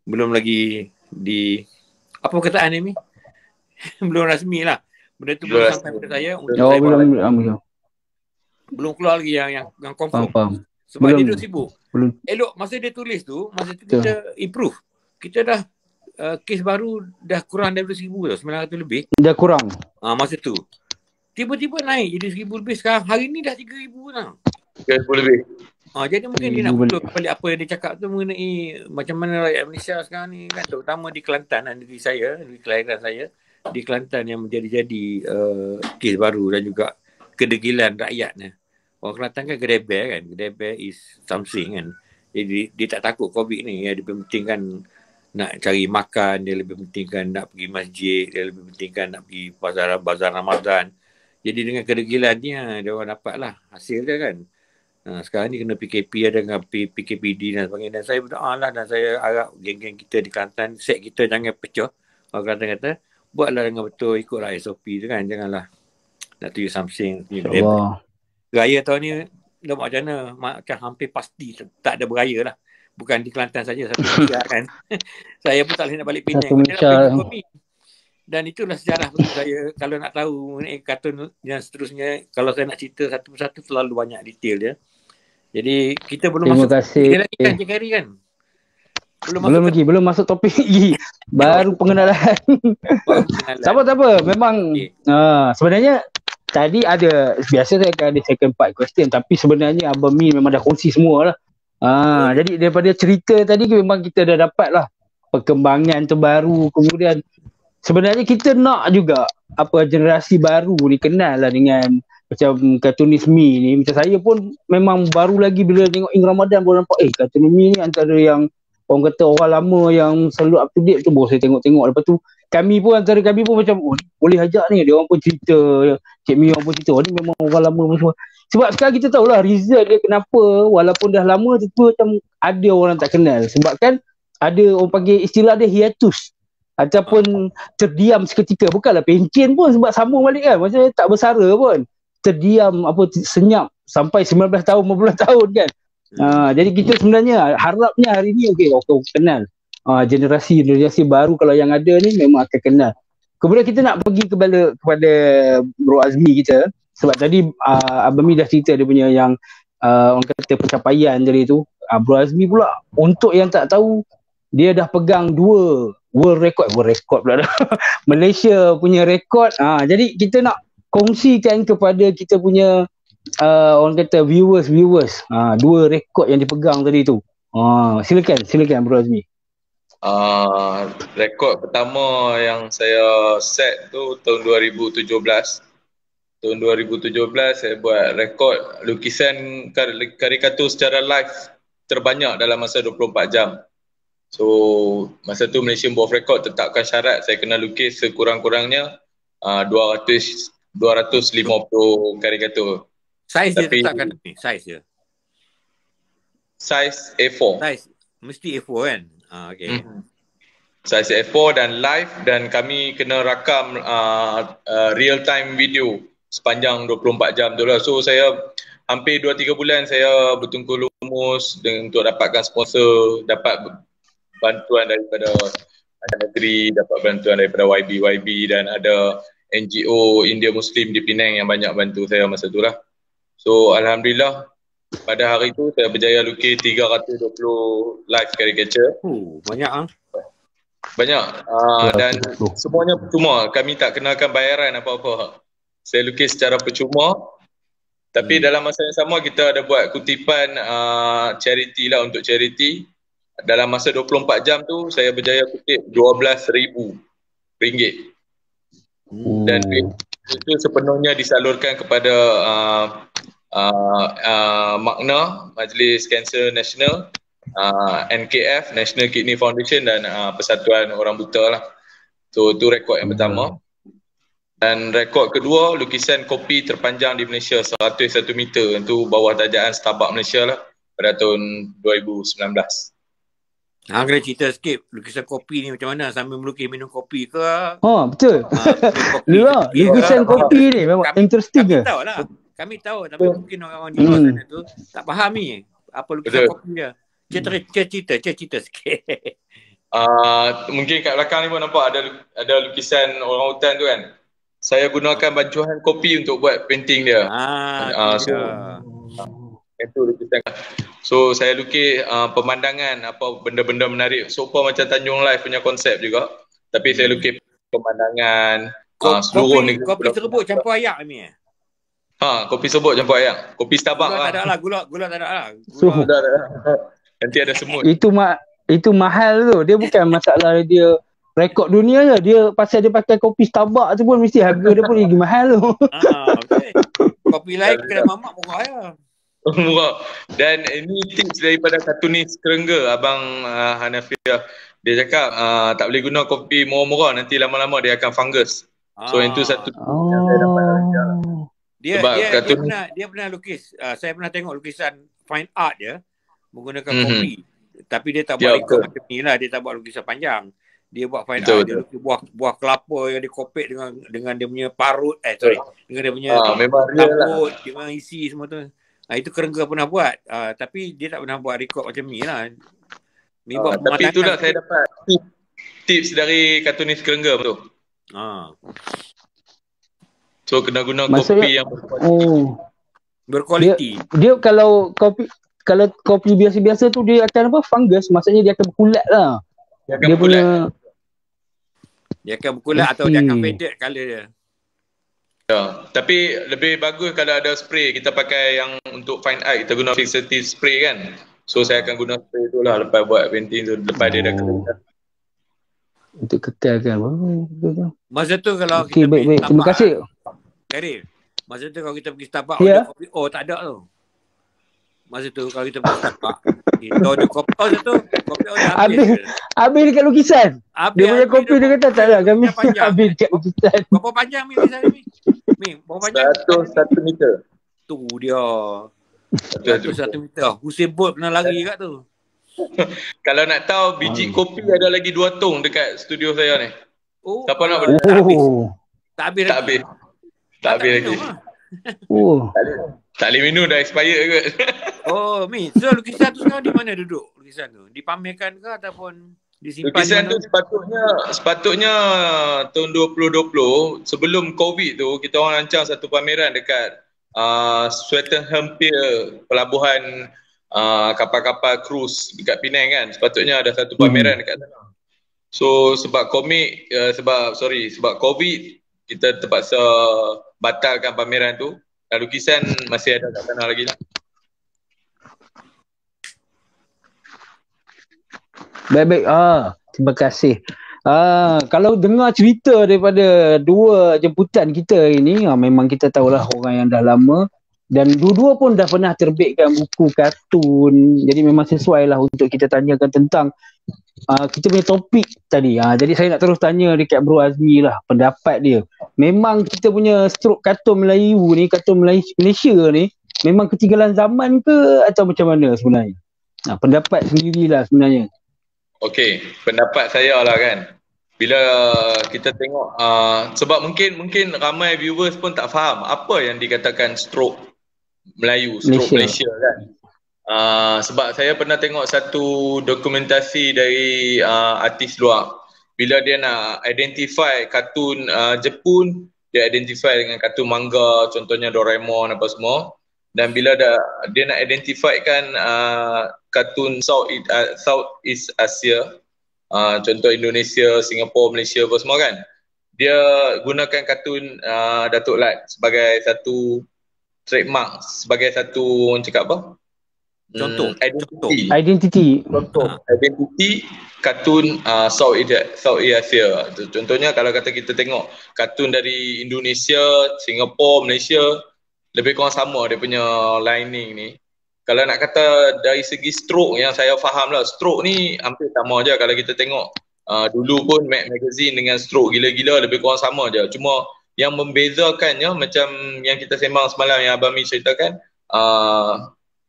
belum lagi di apa perkataan ni? Belum rasmi lah. Benda tu belum sampai kepada saya untuk saya belum keluar lagi yang confirm. Sebab dia dah sibuk. Elok masa dia tulis tu, masa tu kita improve. Kita dah kes baru dah kurang daripada 1,000 tau, 900 lebih. Dah kurang. Masa tu. Tiba-tiba naik jadi 1,000 lebih. Sekarang hari ni dah 3,000 tau. 3,000 lebih. Jadi mungkin dia nak betul balik apa yang dia cakap tu mengenai macam mana rakyat Malaysia sekarang ni kan, terutama di Kelantan, negeri saya, negeri kelahiran saya, di Kelantan yang menjadi kes baru dan juga kedegilan rakyatnya. Orang Kelantan kan gedeber kan. Gedeber is something kan. Jadi dia tak takut COVID ni. Dia lebih penting kan nak cari makan, dia lebih penting kan nak pergi masjid, dia lebih penting kan nak pergi bazar Ramadan. Jadi dengan kedegilannya dia orang dapat lah hasil dia kan. Sekarang ni kena PKP ada dengan PKPD dan sebagainya. Dan saya berdoa lah dan saya harap geng-geng kita di Kelantan, set kita jangan pecah. Orang Kelantan kata, buatlah dengan betul, ikutlah SOP tu kan. Janganlah nak tunjuk something. Raya tahun ni dah macam mana? Macam hampir pasti tak ada beraya lah. Bukan di Kelantan saja, satu Malaysia kan. Saya pun tak boleh nak balik Penang. Dan itulah sejarah untuk saya. Kalau nak tahu mengenai kartun dan seterusnya, kalau saya nak cerita satu persatu terlalu banyak detail dia. Jadi kita belum masuk topik lagi kan, Cik Kari kan? Belum masuk topik lagi. Baru pengenalan. Tak apa. Memang sebenarnya tadi ada, biasa saya akan ada second part question, tapi sebenarnya Abang Mi memang dah kongsi semua lah. Jadi daripada cerita tadi memang kita dah dapat lah perkembangan terbaru. Kemudian sebenarnya kita nak juga apa generasi baru ni kenal lah dengan macam kartunis Mi ni. Macam saya pun memang baru lagi bila tengok Ing Ramadan baru nampak kartunis Mi ni antara yang orang kata orang lama yang selalu up to date tu. Baru saya tengok. Lepas tu antara kami pun macam boleh ajak ni. Dia orang pun cerita, Cik Mi orang pun cerita, ni memang orang lama semua. Sebab sekarang kita tahulah result dia kenapa walaupun dah lama tu macam ada orang tak kenal. Sebab kan ada orang panggil istilah dia hiatus ataupun terdiam seketika. Bukanlah pencen pun sebab sambung balik kan. Maksudnya tak bersara pun. Terdiam senyap sampai 19 tahun, 15 tahun kan. Jadi kita sebenarnya harapnya hari ni orang kenal. Generasi baru kalau yang ada ni memang akan kenal. Kemudian kita nak pergi kepada Bro Azmi kita. Sebab tadi Abang Mi dah cerita dia punya yang orang kata pencapaian tadi tu. Bro Azmi pula, untuk yang tak tahu, dia dah pegang 2 world record pula dah. Malaysia punya rekod. Jadi kita nak kongsikan kepada kita punya orang kata viewers 2 rekod yang dipegang tadi tu. Silakan Bro Azmi. Rekod pertama yang saya set tu tahun 2017. Tahun 2017 saya buat rekod lukisan karikatur secara live terbanyak dalam masa 24 jam. So masa tu Malaysian Book of Record tetapkan syarat saya kena lukis sekurang-kurangnya 250 karikatur. Saiz dia tetapkan ni, saiz dia. Saiz A4. Saiz mesti A4 kan? Okay. Saiz A4 dan live, dan kami kena rakam real time video sepanjang 24 jam tu lah. So saya hampir 2-3 bulan saya bertungkus lumus untuk dapatkan sponsor, dapat bantuan daripada negeri, dapat bantuan daripada YB dan ada NGO India Muslim di Penang yang banyak bantu saya masa tu lah. So Alhamdulillah pada hari tu saya berjaya lukis 320 live caricature. Banyak Banyak dan semuanya percuma. Kami tak kenakan bayaran apa-apa. Saya lukis secara percuma. Tapi dalam masa yang sama kita ada buat kutipan charity lah, untuk charity. Dalam masa 24 jam tu saya berjaya kutip RM12,000. Dan itu sepenuhnya disalurkan kepada Magna, Majlis Kanser Nasional, NKF, National Kidney Foundation, dan Persatuan Orang Buta lah. So itu rekod yang pertama. Dan rekod kedua, lukisan kopi terpanjang di Malaysia 101 meter. Itu bawah tajaan Starbucks Malaysia lah pada tahun 2019. Kena cerita sikit lukisan kopi ni macam mana, sambil melukis minum kopi ke? Betul. Lukisan kopi ni memang interesting ke? Kami tahu tapi mungkin orang-orang di luar sana tu tak faham ni apa lukisan kopi dia. Cerita sikit. Mungkin kat belakang ni pun nampak ada lukisan orang hutan tu kan. Saya gunakan bancuhan kopi untuk buat painting dia. Itu lukisan. So saya lukis pemandangan, apa benda-benda menarik. Sopa macam Tanjung Live punya konsep juga. Tapi saya lukis pemandangan seluruh negeri. Kopi serbuk campur ayak ni. Kopi serbuk campur ayak. Kopi Starbucks gula lah. Tak ada lah, gula tak ada lah. Nanti ada semut. Itu mahal tu. Dia bukan masalah dia rekod dunia je. Dia pasal dia pakai kopi Starbucks tu pun mesti harga dia pun lagi mahal tu. Okay. Kopi lain kena mamak murah ya. Murah. Dan ini tips daripada kartunis Kerengga, Abang Hanafiah. Dia cakap tak boleh guna kopi murah-murah, nanti lama-lama dia akan fungus. So itu satu yang saya dapat dia pernah lukis. Saya pernah tengok lukisan fine art dia menggunakan kopi. Tapi dia tak buat ikut macam ni lah. Dia tak buat lukisan panjang. Dia buat fine art. Dia lukis buah kelapa yang dikopek dengan dia punya parut. Dengan dia punya rambut, dengan isi semua tu. Itu Kerengga pernah buat. Tapi dia tak pernah buat rekod macam ni lah. Tapi itulah saya dapat tips dari kartunis Kerengga betul. So kena guna kopi yang berkualiti. Dia kalau kopi biasa-biasa tu dia akan apa? Fungus, maksudnya dia akan berkulat lah. Dia akan berkulat atau dia akan faded colour dia. Tapi lebih bagus kalau ada spray. Kita pakai yang untuk fine art, kita guna fixative spray kan. So saya akan guna spray tu lah lepas buat painting tu, lepas dia dah kering. Untuk kekalkan. Masa tu kalau kita baik. Terima kasih. Karif, masa tu kalau kita pergi Starbucks order kopi, tak ada tu. Masa tu kalau kita pergi Starbucks, kita order kopi, masa tu kopi dah habis dekat lukisan. Dia punya kopi dia kata tak ada, kami habis dekat lukisan. Berapa panjang ni lukisan ni? Berapa panjang? 101 meter. Tu dia. 101 meter. Usain Bolt pernah lari kat tu. Kalau nak tahu biji kopi ada lagi 2 tong dekat studio saya ni. Siapa nak beli? Tak habis. Tak habis lagi. Tak boleh minum, dah expired kot. So lukisan tu sekarang di mana duduk lukisan tu? Dipamerkan ke ataupun disimpan? Lukisan tu sepatutnya tahun 2020 sebelum COVID tu kita orang rancang satu pameran dekat Swettenham pelabuhan kapal-kapal cruise dekat Penang kan. Sepatutnya ada satu pameran dekat sana. So sebab sebab COVID kita terpaksa batalkan pameran tu. Dan lukisan masih ada kat sana lagi lah. Baik-baik. Terima kasih. Kalau dengar cerita daripada dua jemputan kita ini, memang kita tahulah orang yang dah lama dan dua-dua pun dah pernah terbitkan buku kartun. Jadi memang sesuai lah untuk kita tanyakan tentang kita punya topik tadi. Jadi saya nak terus tanya dekat Bro Azmi lah pendapat dia. Memang kita punya strok kartun Melayu ni, kartun Malaysia ni memang ketinggalan zaman ke atau macam mana sebenarnya? Pendapat sendirilah sebenarnya. Okey, pendapat saya lah kan. Bila kita tengok sebab mungkin ramai viewers pun tak faham apa yang dikatakan strok Melayu, strok Malaysia kan. Sebab saya pernah tengok satu dokumentasi dari artis luar. Bila dia nak identify kartun Jepun, dia identify dengan kartun manga, contohnya Doraemon apa semua. Dan bila dia nak identify kan kartun Southeast Asia, contoh Indonesia, Singapura, Malaysia apa semua kan, dia gunakan kartun Datuk Lat sebagai satu trademark, sebagai satu orang cakap apa? Identity kartun Southeast Asia. Contohnya kalau kata kita tengok kartun dari Indonesia, Singapura, Malaysia, lebih kurang sama dia punya lining ni. Kalau nak kata dari segi stroke yang saya faham lah, stroke ni hampir sama je. Kalau kita tengok dulu pun Mad Magazine dengan stroke gila-gila lebih kurang sama je. Cuma yang membezakannya macam yang kita sembang semalam yang Abang Mi ceritakan,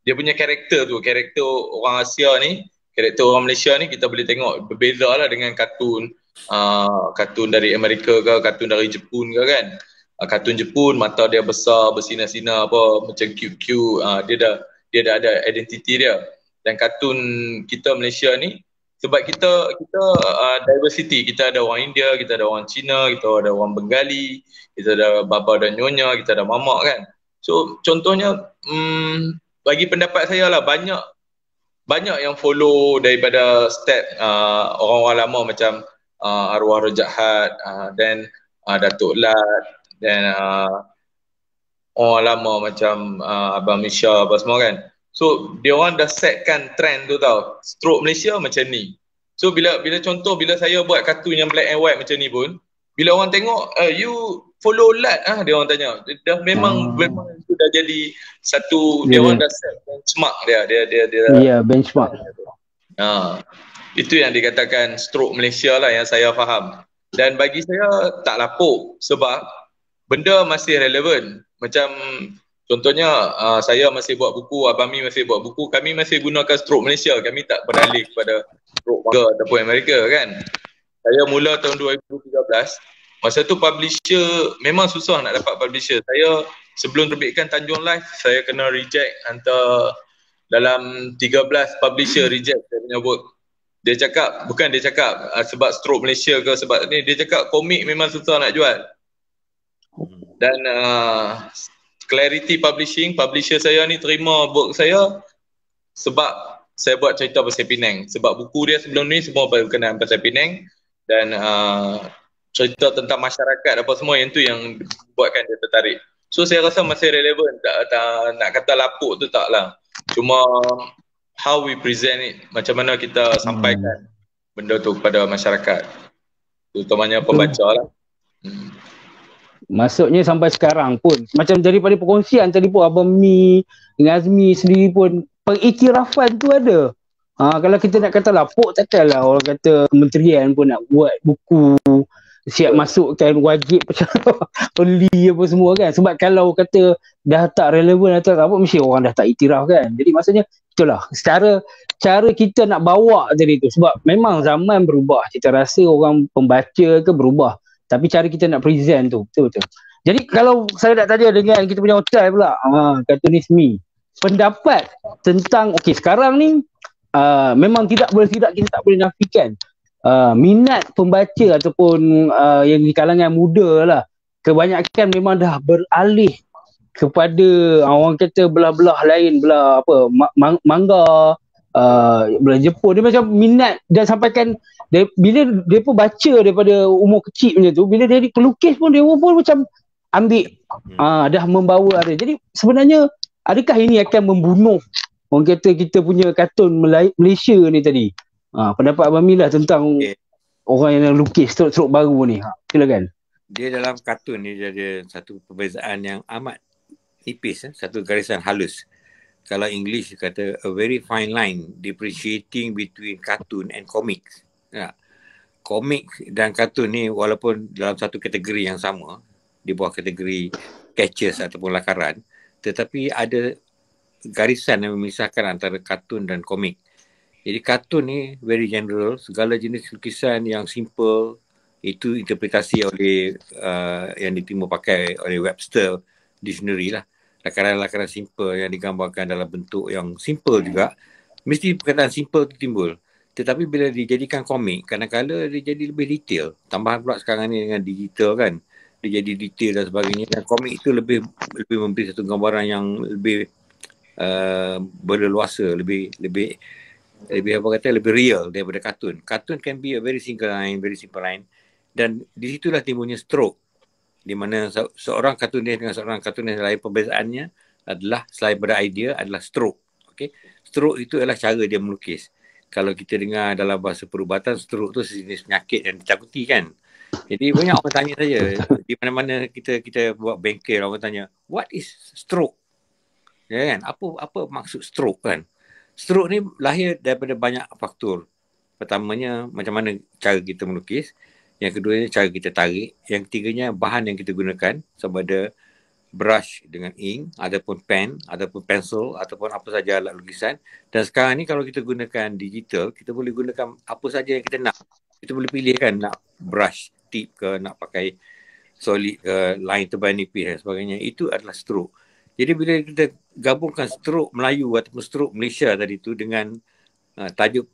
dia punya karakter tu, karakter orang Asia ni, karakter orang Malaysia ni kita boleh tengok berbeza lah dengan kartun dari Amerika ke, kartun dari Jepun ke kan. Kartun Jepun mata dia besar, bersinar-sinar apa, macam cute-cute, dia dah ada identiti dia. Dan kartun kita Malaysia ni, sebab kita diversity, kita ada orang India, kita ada orang Cina, kita ada orang Bengali, kita ada baba dan nyonya, kita ada mamak kan. So contohnya bagi pendapat saya lah, banyak yang follow daripada step orang-orang lama macam Arwah Roh Jahat, dan Datuk Lat, dan orang lama macam Abang Misha apa semua kan. So dia orang dah setkan trend tu tau, stroke Malaysia macam ni. So bila saya buat kartun yang black and white macam ni pun, bila orang tengok you follow Lat, dia orang tanya, dah memang sudah jadi satu, dia orang dah set benchmark dia benchmark. Itu yang dikatakan stroke Malaysia lah yang saya faham. Dan bagi saya tak lapuk sebab benda masih relevan. Macam contohnya saya masih buat buku, Abang Mi masih buat buku, kami masih gunakan stroke Malaysia, kami tak beralih kepada stroke manga ataupun Amerika kan. Saya mula tahun 2013, masa tu publisher memang susah nak dapat publisher. Saya sebelum terbitkan Tanjung Live, saya kena reject hantar dalam 13 publisher reject saya punya work. Dia cakap, sebab stroke Malaysia ke sebab ni, dia cakap komik memang susah nak jual. Dan Clarity Publishing, publisher saya ni terima book saya sebab saya buat cerita pasal Penang. Sebab buku dia sebelum ni semua berkenaan pasal Penang dan cerita tentang masyarakat apa semua, yang tu yang buatkan dia tertarik. So saya rasa masih relevan, tak nak kata lapuk tu tak lah. Cuma how we present it, macam mana kita sampaikan benda tu kepada masyarakat, terutamanya pembaca lah. Maksudnya sampai sekarang pun macam daripada perkongsian tadi pun Abang Mi dengan Azmi sendiri pun pengiktirafan tu ada. Kalau kita nak kata lapuk, takkanlah orang kata kementerian pun nak buat buku siap masukkan wajib beli apa semua kan. Sebab kalau kata dah tak relevan atau apa, mesti orang dah tak iktiraf kan. Jadi maksudnya itulah cara kita nak bawa tadi tu. Sebab memang zaman berubah, kita rasa orang pembaca ke berubah, tapi cara kita nak present tu betul-betul. Jadi kalau saya nak tanya dengan kita punya hotel pula, kartunis Mi, pendapat tentang sekarang ni memang tidak kita tak boleh nafikan minat pembaca ataupun yang di kalangan muda lah, kebanyakan memang dah beralih kepada orang kata belah-belah lain, belah apa manga, belah Jepun. Dia macam minat dan sampaikan dia, bila dia pun baca daripada umur kecil macam tu, bila dia jadi pelukis pun dia pun macam ambil dah membawa ada. Jadi sebenarnya adakah ini akan membunuh orang kata kita punya kartun Malaysia ni tadi? Pendapat Abang Milah tentang orang yang lukis strok-strok baru ni. Silakan. Dia dalam kartun ni dia ada satu perbezaan yang amat nipis, satu garisan halus. Kalau English kata a very fine line differentiating between cartoon and comics. Komik dan kartun ni walaupun dalam satu kategori yang sama, di bawah kategori catches ataupun lakaran, tetapi ada garisan yang memisahkan antara kartun dan komik. Jadi kartun ni very general, segala jenis lukisan yang simple itu interpretasi oleh yang diterima pakai oleh Webster Dictionary lah. Lakaran-lakaran simple yang digambarkan dalam bentuk yang simple juga, mesti perkataan simple tu timbul. Tetapi bila dijadikan komik, kadang-kadang dia jadi lebih detail. Tambahan pula sekarang ni dengan digital kan, dia jadi detail dan sebagainya. Dan komik itu lebih memberi satu gambaran yang lebih berleluasa, lebih apa kata, lebih real daripada kartun. Kartun can be a very single line, very simple line. Dan di situlah timbulnya stroke, di mana seorang kartunis dengan seorang kartunis lain perbezaannya adalah selain pada idea adalah stroke. Okay? Stroke itu adalah cara dia melukis. Kalau kita dengar dalam bahasa perubatan, stroke tu sejenis penyakit yang ditakuti kan. Jadi banyak orang tanya saya, di mana-mana kita buat bengkel, orang tanya, what is stroke? Ya kan? Apa maksud stroke kan? Stroke ni lahir daripada banyak faktor. Pertamanya, macam mana cara kita melukis. Yang keduanya, cara kita tarik. Yang ketiganya, bahan yang kita gunakan. Sama ada brush dengan ink, ataupun pen, ataupun pencil, ataupun apa saja alat lukisan. Dan sekarang ni kalau kita gunakan digital, kita boleh gunakan apa saja yang kita nak. Kita boleh pilih kan, nak brush tip ke, nak pakai solid ke, line tebal nipis dan sebagainya. Itu adalah stroke. Jadi bila kita gabungkan stroke Melayu ataupun stroke Malaysia tadi tu dengan tajuk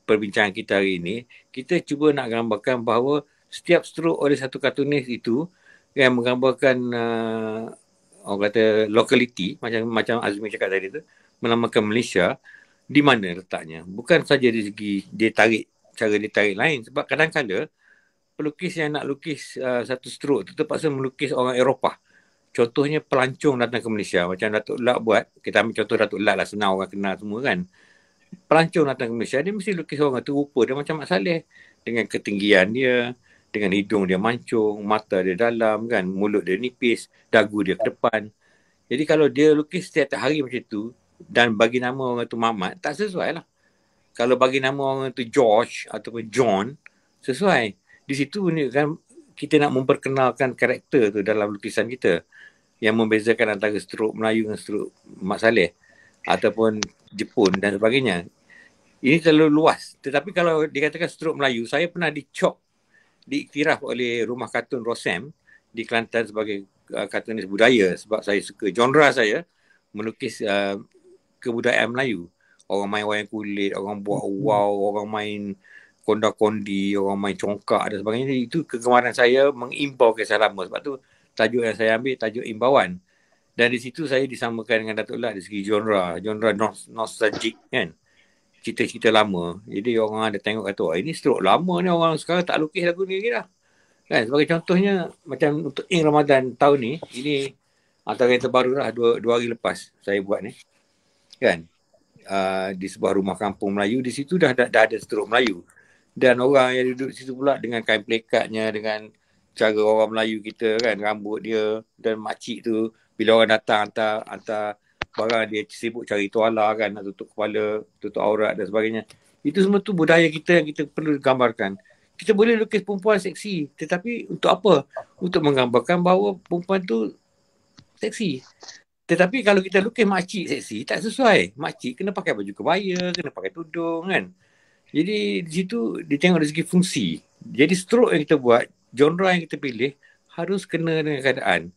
perbincangan kita hari ini, kita cuba nak gambarkan bahawa setiap stroke oleh satu kartunis itu yang menggambarkan orang kata lokaliti, macam Azmi cakap tadi tu, menamakan Malaysia, di mana letaknya. Bukan saja dari segi cara dia tarik lain, sebab kadang-kadang pelukis yang nak lukis satu stroke tu terpaksa melukis orang Eropah. Contohnya pelancong datang ke Malaysia, macam Datuk Lat buat. Kita ambil contoh Datuk Lat lah, senang orang kenal semua kan. Pelancong datang ke Malaysia, dia mesti lukis orang tu rupa dia macam Mat Saleh. Dengan ketinggian dia, dengan hidung dia mancung, mata dia dalam kan, mulut dia nipis, dagu dia ke depan. Jadi kalau dia lukis setiap hari macam tu, dan bagi nama orang tu Mamat, tak sesuai lah. Kalau bagi nama orang tu George ataupun John, sesuai. Di situ kan kita nak memperkenalkan karakter tu dalam lukisan kita, yang membezakan antara stroke Melayu dengan stroke Mat Saleh ataupun Jepun dan sebagainya. Ini terlalu luas. Tetapi kalau dikatakan stroke Melayu, saya pernah diiktiraf oleh Rumah Kartun Rosem di Kelantan sebagai kartunis budaya, sebab saya suka, genre saya melukis kebudayaan Melayu. Orang main wayang kulit, orang buat wow, orang main konda-kondi, orang main congkak dan sebagainya. Itu kegemaran saya mengimbau kisah lama. Sebab tu tajuk yang saya ambil tajuk imbauan. Dan di situ saya disamakan dengan Datuk Lat dari segi genre nostalgic kan. Cerita-cerita lama. Jadi orang ada tengok kata, ini stroke lama ni, orang sekarang tak lukis lagu ni lagi dah. Kan, sebagai contohnya macam untuk Ing Ramadan tahun ni, ini antara yang terbaru lah, dua hari lepas saya buat ni. Kan. Di sebuah rumah kampung Melayu, di situ dah ada stroke Melayu. Dan orang yang duduk di situ pula dengan kain pelekatnya, dengan cara orang Melayu kita kan, rambut dia dan makcik tu, bila orang datang hantar barang, dia sibuk cari tuala kan, nak tutup kepala, tutup aurat dan sebagainya. Itu semua tu budaya kita yang kita perlu gambarkan. Kita boleh lukis perempuan seksi, tetapi untuk apa? Untuk menggambarkan bahawa perempuan tu seksi. Tetapi kalau kita lukis makcik seksi, tak sesuai. Makcik kena pakai baju kebaya, kena pakai tudung kan. Jadi di situ dia tengok dari segi fungsi. Jadi stroke yang kita buat, genre yang kita pilih harus kena dengan keadaan.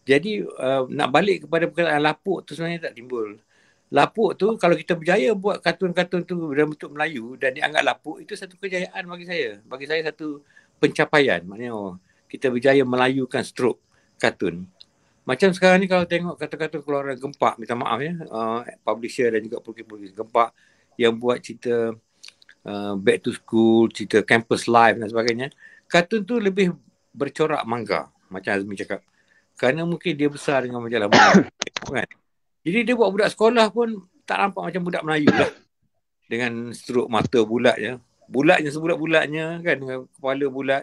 Jadi nak balik kepada perkataan lapuk tu sebenarnya tak timbul. Lapuk tu kalau kita berjaya buat kartun-kartun tu dalam bentuk Melayu dan dianggap lapuk, itu satu kejayaan bagi saya. Bagi saya satu pencapaian. Maknanya kita berjaya melayukan stroke kartun. Macam sekarang ni kalau tengok kata-kata keluaran Gempak, minta maaf ya, publisher dan juga pelukis-pelukis Gempak yang buat cerita back to school, cerita campus life dan sebagainya, kartun tu lebih bercorak manga, macam Azmi cakap. Kerana mungkin dia besar dengan majalah manga kan. Jadi dia buat budak sekolah pun tak nampak macam budak Melayu lah. Dengan strok mata bulat je. Bulatnya sebulat-bulatnya kan, dengan kepala bulat.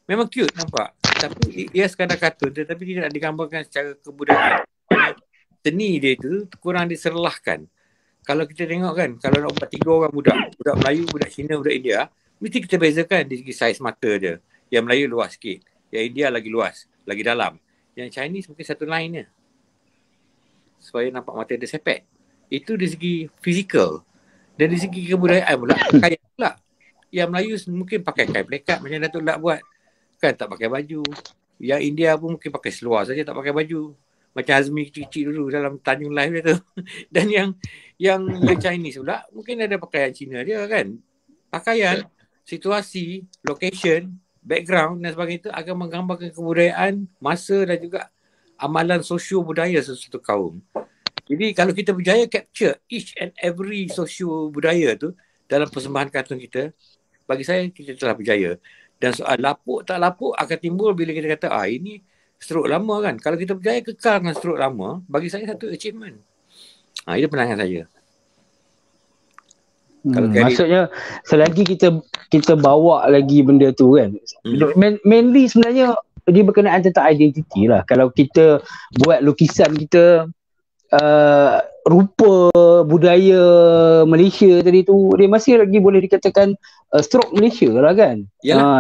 Memang cute nampak. Tapi dia sekadar kartun, tetapi dia nak digambarkan secara kebudayaan. Seni dia tu kurang diserlahkan. Kalau kita tengok kan, kalau nak buat 3 orang budak Melayu, budak Cina, budak India, mesti kita bezakan dari segi saiz mata dia. Yang Melayu luas sikit, yang India lagi luas, lagi dalam. Yang Chinese mungkin satu line je, supaya nampak mata dia sepet. Itu dari segi fizikal. Dan dari segi kebudayaan pula, kaya pula. Yang Melayu mungkin pakai kain pelekat macam Datuk Lak buat. Kan tak pakai baju. Yang India pun mungkin pakai seluar saja, tak pakai baju. Macam Azmi kecil-kecil dulu dalam Tanjung Live dia tu. Dan yang Chinese pula mungkin ada pakaian Cina dia kan. Pakaian, situasi, location, background dan sebagainya itu akan menggambarkan kebudayaan, masa dan juga amalan sosio budaya sesuatu kaum. Jadi kalau kita berjaya capture each and every sosio budaya tu dalam persembahan kartun kita, bagi saya kita telah berjaya. Dan soal lapuk tak lapuk akan timbul bila kita kata ini strok lama kan. Kalau kita berjaya kekal dengan strok lama, bagi saya satu achievement. Itu pandangan saya. Maksudnya selagi kita bawa lagi benda tu kan, mainly sebenarnya dia berkenaan tentang identiti lah. Kalau kita buat lukisan kita rupa budaya Malaysia tadi tu, dia masih lagi boleh dikatakan strok Malaysia lah kan.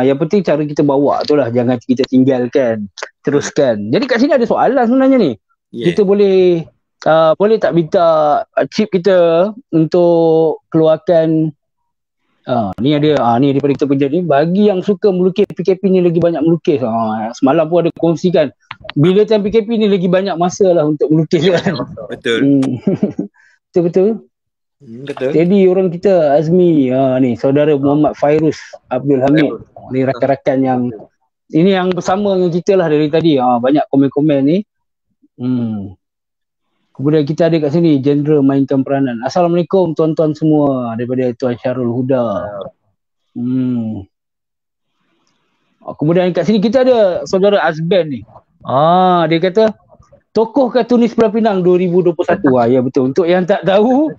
Yang penting cara kita bawa tu lah, jangan kita tinggalkan, teruskan. Jadi kat sini ada soalan sebenarnya ni. Kita boleh tak minta chip kita untuk keluarkan ni ada ni daripada kita kerja ni, bagi yang suka melukis PKP ni lagi banyak melukis. Semalam pun ada kongsikan bila time PKP ni lagi banyak masa lah untuk melukis kan. Betul. Betul. Jadi orang kita Azmi ni saudara Muhammad Fairuz Abdul Hamid ni, rakan-rakan yang ini yang bersama dengan kita lah dari tadi. Banyak komen-komen ni. Kemudian kita ada kat sini genre mainkan peranan. Assalamualaikum tuan-tuan semua, daripada Tuan Syarul Huda. Kemudian kat sini kita ada saudara Azban ni. Dia kata tokoh kartunis Pulau Pinang 2021. Ya betul. Untuk yang tak tahu,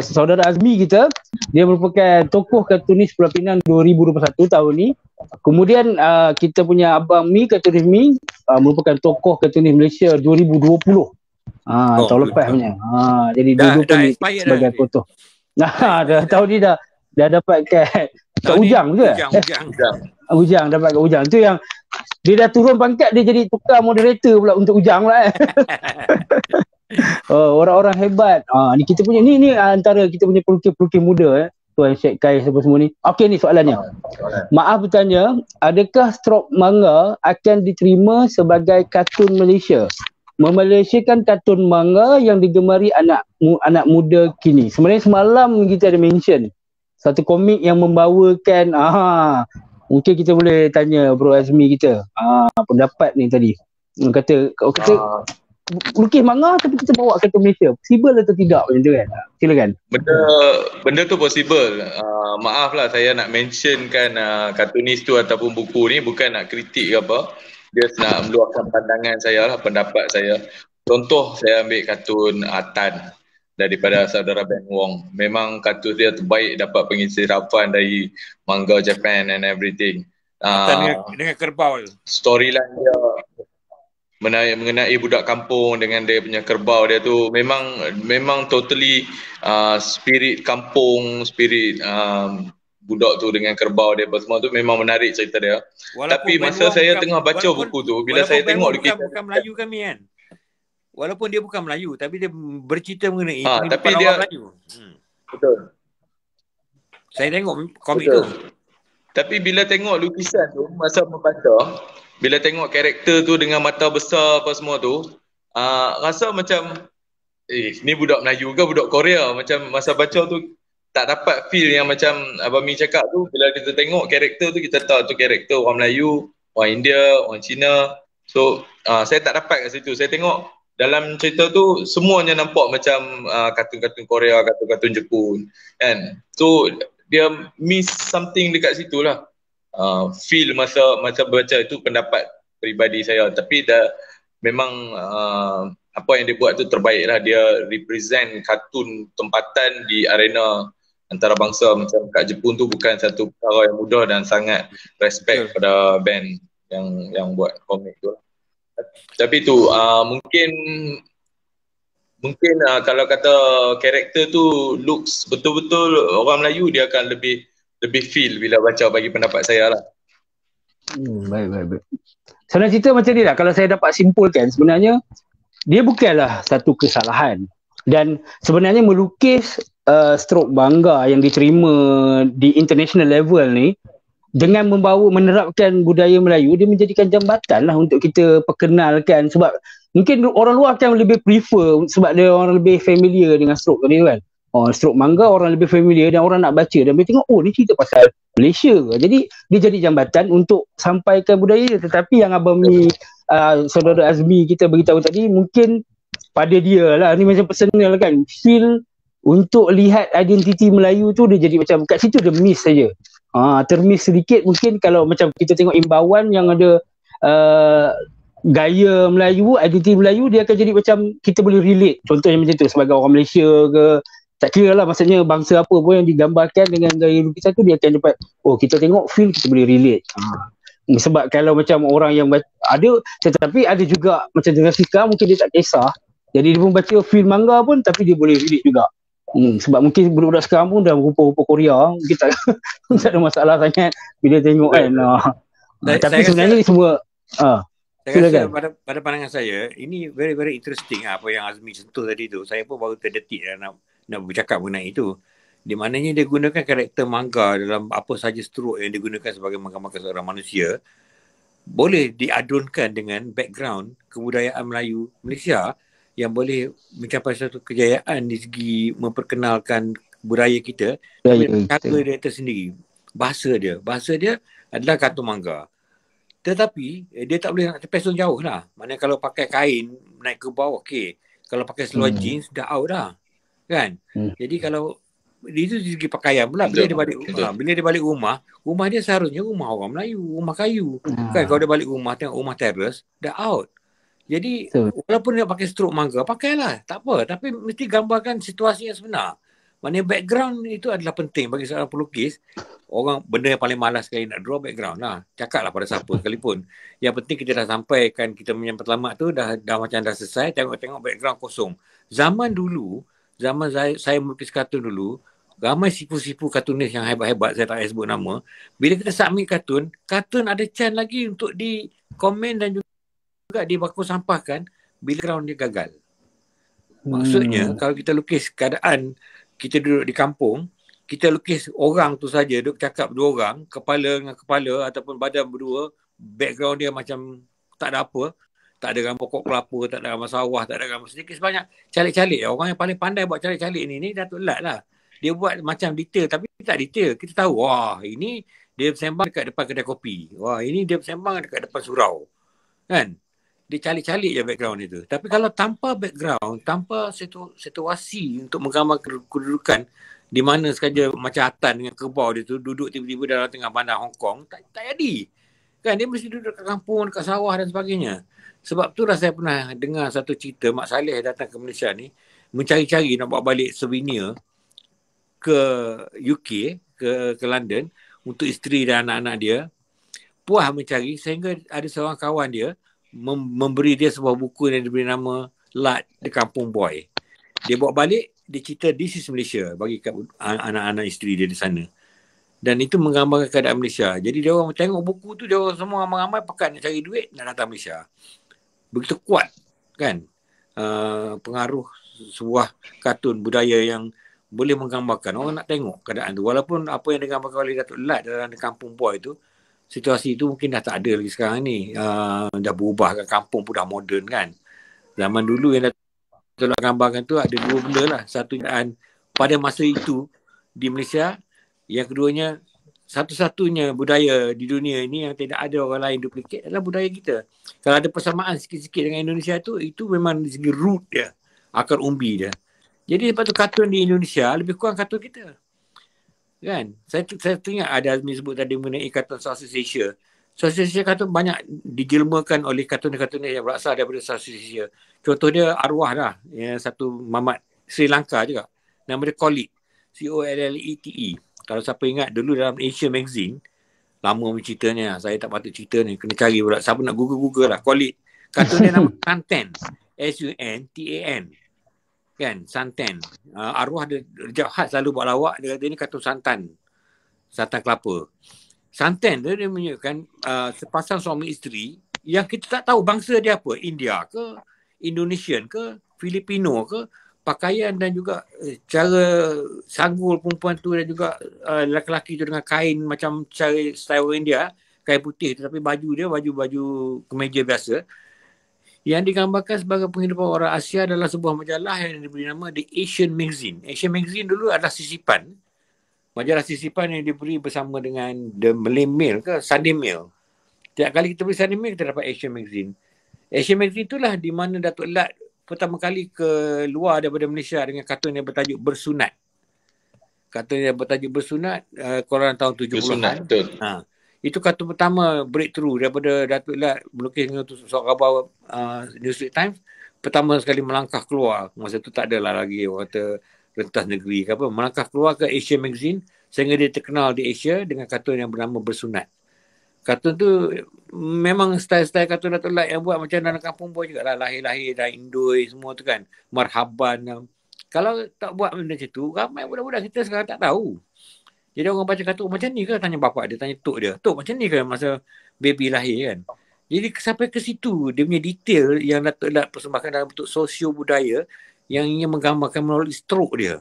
saudara Azmi kita, dia merupakan tokoh kartunis Pulau Pinang 2021 tahun ni. Kemudian kita punya Abang Mi, kartunis Mi, merupakan tokoh kartunis Malaysia 2020. Tahun lepas punya. Jadi dulu pun sebagai tokoh. Dah tahun ni dah dapat kat Ujang ke? Ujang dapat kat Ujang. Tu yang dia dah turun pangkat, dia jadi tukar moderator pula untuk Ujang lah. Orang-orang hebat. Ni kita punya ni antara kita punya pelukis-pelukis muda Tuan Syed Kai semua ni. Okey, ni soalannya. Maaf bertanya, adakah strok manga akan diterima sebagai kartun Malaysia? Memalaysiakan kartun manga yang digemari anak muda kini. Sebenarnya semalam kita ada mention satu komik yang membawakan mungkin kita boleh tanya Bro Azmi kita pendapat ni tadi. Kata lukis manga tapi kita bawa ke Malaysia, possible atau tidak macam tu kan? Silakan. Benda tu possible. Maaf lah saya nak mentionkan kartunis tu ataupun buku ni bukan nak kritik ke apa. Dia nak meluahkan pandangan saya lah, pendapat saya. Contoh saya ambil kartun Tan daripada saudara Ben Wong. Memang kartun dia terbaik, dapat pengiktirafan dari manga Japan and everything. Dengan kerbau tu. Storyline dia mengenai budak kampung dengan dia punya kerbau dia tu memang totally spirit kampung, spirit budak tu dengan kerbau dia semua tu memang menarik cerita dia. Tapi masa saya tengah baca buku tu, bila saya tengok bukan Melayu kami kan. Walaupun dia bukan Melayu tapi dia bercerita mengenai tapi dia Melayu. Betul. Saya tengok komik tu. Tapi bila tengok lukisan tu masa membaca, bila tengok karakter tu dengan mata besar apa semua tu, rasa macam ni budak Melayu ke budak Korea. Macam masa baca tu tak dapat feel yang macam Abang Mi cakap tu. Bila kita tengok karakter tu, kita tahu tu karakter orang Melayu, orang India, orang Cina, So saya tak dapat kat situ. Saya tengok dalam cerita tu semuanya nampak macam kartun-kartun Korea, kartun-kartun Jepun kan. So dia miss something dekat situ lah. Feel masa baca itu pendapat peribadi saya, tapi dah memang apa yang dia buat tu terbaik lah. Dia represent kartun tempatan di arena antarabangsa macam kat Jepun tu bukan satu perkara yang mudah, dan sangat respect pada band yang buat komik tu lah. Tapi tu mungkin kalau kata karakter tu looks betul-betul orang Melayu, dia akan lebih feel bila baca, bagi pendapat saya lah. Baik. Sebenarnya cerita macam ni lah, kalau saya dapat simpulkan, sebenarnya dia bukanlah satu kesalahan. Dan sebenarnya melukis Stroke Bangga yang diterima di international level ni, dengan menerapkan budaya Melayu, dia menjadikan jambatan lah untuk kita perkenalkan. Sebab mungkin orang luar akan lebih prefer, sebab dia orang lebih familiar dengan stroke ni kan. Stroke Mangga orang lebih familiar dan orang nak baca, dan dia tengok ni cerita pasal Malaysia. Jadi dia jadi jambatan untuk sampaikan budaya dia. Tetapi yang Abang Mi, saudara Azmi kita beritahu tadi, mungkin pada dia lah, ni macam personal kan, feel untuk lihat identiti Melayu tu, dia jadi macam kat situ dia miss saja. Termiss sedikit mungkin. Kalau macam kita tengok imbauan yang ada gaya Melayu, identiti Melayu, dia akan jadi macam kita boleh relate. Contohnya macam tu, sebagai orang Malaysia ke, tak kira lah maksudnya bangsa apa pun yang digambarkan dengan gaya lukisan tu, dia akan dapat, kita tengok feel, kita boleh relate. Sebab kalau macam orang yang ada, tetapi ada juga macam generasi sekarang mungkin dia tak kisah, jadi dia pun baca film manga pun tapi dia boleh relate juga. Sebab mungkin budak-budak sekarang pun dah rupa-rupa Korea, mungkin tak ada masalah sangat bila tengok kan. Tapi sebenarnya ni semua saya rasa pada pandangan saya, ini very very interesting apa yang Azmi sentuh tadi tu. Saya pun baru terdetik nak bercakap mengenai itu. Di mananya dia gunakan karakter manga dalam apa saja stroke yang digunakan sebagai manga-manga seorang manusia, boleh diadunkan dengan background kebudayaan Melayu Malaysia yang boleh mencapai satu kejayaan di segi memperkenalkan budaya kita. Kata dia tersendiri, bahasa dia adalah kartun manga. Tetapi dia tak boleh nak terpesong jauh lah. Maknanya kalau pakai kain naik ke bawah, okey. Kalau pakai seluar jeans dah out dah. Kan? Jadi kalau itu dari segi pakaian pula, bila dia balik rumah dia seharusnya rumah orang Melayu, rumah kayu. Kan kalau dia balik rumah tengok rumah teres, dah out. Jadi walaupun dia pakai stroke manga, pakailah, tak apa, tapi mesti gambarkan situasi yang sebenar. Maknanya background itu adalah penting bagi seorang pelukis. Benda yang paling malas sekali nak draw background lah. Cakaplah pada siapa sekalipun. Yang penting kita dah sampaikan, kita punya matlamat tu dah macam dah selesai, tengok background kosong. Zaman saya melukis kartun dulu, ramai sipu-sipu kartunis yang hebat-hebat, saya tak payah sebut nama. Bila kita submit kartun ada chance lagi untuk di komen dan juga di baku sampahkan bila ground dia gagal. Maksudnya kalau kita lukis keadaan kita duduk di kampung, kita lukis orang tu saja, duduk cakap dua orang, kepala dengan kepala ataupun badan berdua, background dia macam tak ada apa, tak ada gambar pokok kelapa, tak ada gambar sawah, tak ada gambar sedikit sebanyak calik-calik. Orang yang paling pandai buat calik-calik ni Datuk Lat lah. Dia buat macam detail tapi tak detail. Kita tahu, wah ini dia bersembang dekat depan kedai kopi. Wah ini dia bersembang dekat depan surau. Kan? Dia calik-calik je background itu. Tapi kalau tanpa background, tanpa situasi untuk menggambar kedudukan di mana saja macam Atan dengan kerbau dia tu duduk tiba-tiba dalam tengah bandar Hong Kong, tak jadi. Kan dia mesti duduk dekat kampung, dekat sawah dan sebagainya. Sebab tu lah saya pernah dengar satu cerita Mak Saleh datang ke Malaysia ni mencari-cari nak bawa balik souvenir ke UK, ke London untuk isteri dan anak-anak dia. Puas mencari sehingga ada seorang kawan dia memberi dia sebuah buku yang diberi nama Lat The Kampung Boy. Dia bawa balik, dia cerita this is Malaysia bagi anak-anak isteri dia di sana. Dan itu menggambarkan keadaan Malaysia. Jadi dia orang tengok buku tu, dia orang semua ramai-ramai pakat nak cari duit nak datang Malaysia. Begitu kuat kan pengaruh sebuah kartun budaya yang boleh menggambarkan. Orang nak tengok keadaan tu. Walaupun apa yang digambarkan oleh Datuk Lat dalam The Kampung Boy tu, situasi itu mungkin dah tak ada lagi sekarang ni. Dah berubah kan, kampung pun dah moden kan. Zaman dulu yang Datuk Lat gambarkan tu ada dua benda lah. Satu pada masa itu di Malaysia, yang keduanya satu-satunya budaya di dunia ini yang tidak ada orang lain duplicate adalah budaya kita. Kalau ada persamaan sikit-sikit dengan Indonesia itu memang dari segi root dia, akar umbi dia. Jadi lepas tu kartun di Indonesia lebih kurang kartun kita. Kan? Saya teringat ada Azmi sebut tadi mengenai kartun Southeast Asia. Southeast Asia kartun banyak dijelmakan oleh kartun-kartun yang berasal daripada Southeast Asia. Contoh dia Arwah lah. Yang satu mamat Sri Lanka juga. Nama dia Collete. Collete. Kalau siapa ingat dulu dalam Asia Magazine, lama ceritanya, saya tak patut cerita ni, kena cari pula. Siapa nak Google lah. Collete. Kartun dia nama Santan. Suntan. Kan? Santan. Arwah dia, Rejab Had selalu buat lawak, dia kata ni kartun santan. Santan kelapa. Santan dia menunjukkan sepasang suami isteri yang kita tak tahu bangsa dia apa. India ke, Indonesian ke, Filipino ke, pakaian dan juga cara sanggul perempuan tu dan juga lelaki tu dengan kain macam cara style India, kain putih tetapi baju dia baju kemeja biasa. Yang digambarkan sebagai penghidupan orang Asia adalah sebuah majalah yang diberi nama The Asian Magazine. Asian Magazine dulu adalah sisipan. Majalah sisipan yang diberi bersama dengan The Malay Mail ke Sunday Mail. Tiap kali kita beli Sunday Mail, kita dapat Asian Magazine. Asian Magazine itulah di mana Datuk Lat pertama kali keluar daripada Malaysia dengan kartun yang bertajuk Bersunat. Kartun yang bertajuk Bersunat, koran tahun 70-an. Bersunat, betul. Itu kartun pertama breakthrough daripada Datuk Lat melukis dengan surat khabar Newsweek Times. Pertama sekali melangkah keluar. Masa tu tak adalah lagi orang kata rentas negeri ke apa. Melangkah keluar ke Asian Magazine sehingga dia terkenal di Asia dengan kartun yang bernama Bersunat. Kartun tu memang style-style kartun Datuk Lat yang buat macam dalam kampung boy juga lah. Lahir-lahir dan Indoi semua tu kan. Marhaban. Kalau tak buat benda macam tu, ramai budak-budak kita sekarang tak tahu. Jadi orang baca kartun macam ni ke, tanya bapak dia, tanya tok dia. Tok macam ni ke masa baby lahir kan. Jadi sampai ke situ dia punya detail yang Datuk Lat persembahkan dalam bentuk sosio budaya yang ingin menggambarkan melalui stroke dia.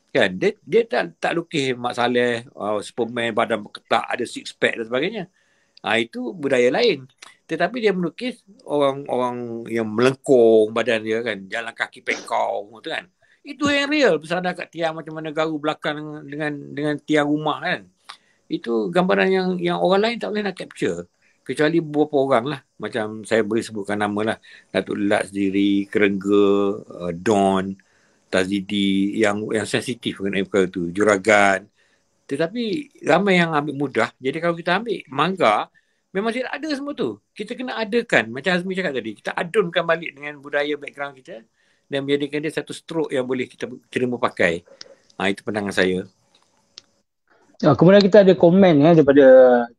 Kan? Dia tak lukis Mak Saleh, Superman, badan berketak, ada six pack dan sebagainya. Itu budaya lain. Tetapi dia melukis orang-orang yang melengkung badan dia kan, jalan kaki pekau tu kan. Itu yang real, bersandar kat tiang macam mana garu belakang dengan tiang rumah kan. Itu gambaran yang orang lain tak boleh nak capture. Kecuali beberapa orang lah. Macam saya boleh sebutkan nama lah. Datuk Lat sendiri, Kerengga, Don, Tazidi yang sensitif mengenai perkara tu. Juragan. Tetapi ramai yang ambil mudah. Jadi kalau kita ambil manga, memang tidak ada semua tu. Kita kena adakan. Macam Azmi cakap tadi. Kita adunkan balik dengan budaya background kita dan menjadikan dia satu stroke yang boleh kita terima pakai. Itu pandangan saya. Kemudian kita ada komen daripada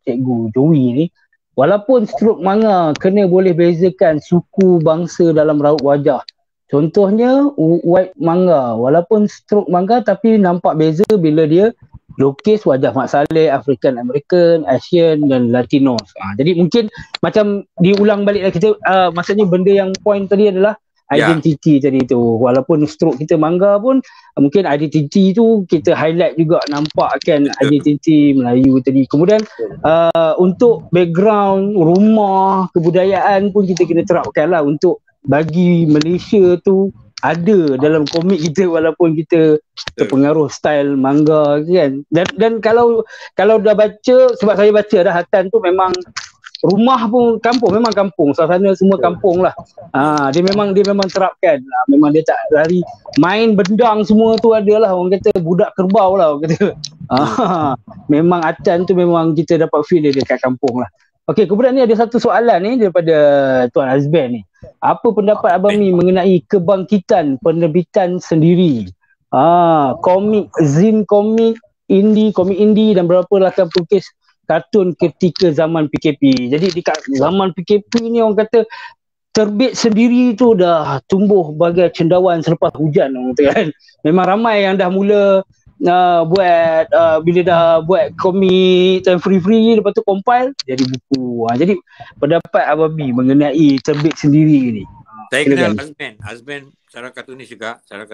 Cikgu Joey ni. Walaupun stroke manga kena boleh bezakan suku bangsa dalam raut wajah. Contohnya white manga. Walaupun stroke manga tapi nampak beza bila dia lukis wajah Mak Saleh, African American, Asian dan Latinos. Jadi mungkin macam diulang balik lah kita. Maksudnya benda yang point tadi adalah identiti tadi tu. Walaupun stroke kita manga pun mungkin identiti tu kita highlight juga, nampak kan identiti Melayu tadi. Kemudian untuk background rumah kebudayaan pun kita kena terapkan lah untuk bagi Malaysia tu ada dalam komik kita walaupun kita terpengaruh style manga kan. Dan kalau dah baca, sebab saya baca dah Hatan tu memang rumah pun kampung, memang kampung, suasana semua kampung lah. Dia memang terapkan. Memang dia tak lari main bendang semua tu adalah orang kata budak kerbau lah orang kata. Memang Acan tu memang kita dapat feel dia dekat kampung lah. Okey, kemudian ni ada satu soalan ni daripada Tuan Azben ni. Apa pendapat Abang Mi mengenai kebangkitan penerbitan sendiri? Komik, zin komik indie dan berapa rakan pelukis kartun ketika zaman PKP. Jadi di zaman PKP ni orang kata terbit sendiri tu dah tumbuh bagai cendawan selepas hujan orang kata kan. Memang ramai yang dah mula buat bila dah buat komik time free lepas tu compile jadi buku. Jadi pendapat Abang Mi mengenai terbit sendiri ni. Saya kenal Azben seorang kartunis juga, seorang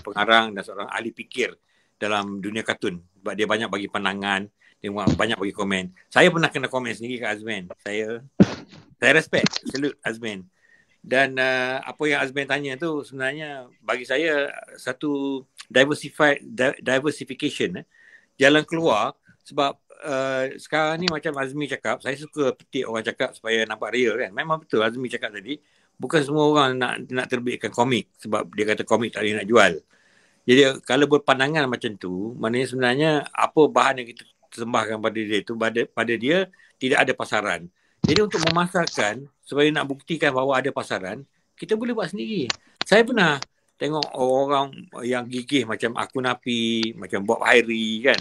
pengarang dan seorang ahli fikir dalam dunia kartun. Sebab dia banyak bagi pandangan, dia banyak bagi komen. Saya pernah kena komen sendiri kat Azben. Saya respect, salute Azben. Dan apa yang Azben tanya tu sebenarnya bagi saya satu diversification, jalan keluar. Sebab sekarang ni macam Azmi cakap, saya suka petik orang cakap supaya nampak real kan. Memang betul Azmi cakap tadi, bukan semua orang nak terbitkan komik sebab dia kata komik tak boleh nak jual. Jadi kalau berpandangan macam tu, maknanya sebenarnya apa bahan yang kita sembahkan pada dia tu, pada dia tidak ada pasaran. Jadi untuk memasarkan, supaya nak buktikan bahawa ada pasaran, kita boleh buat sendiri. Saya pernah tengok orang yang gigih macam Aku Napi, macam Bob Hairi kan.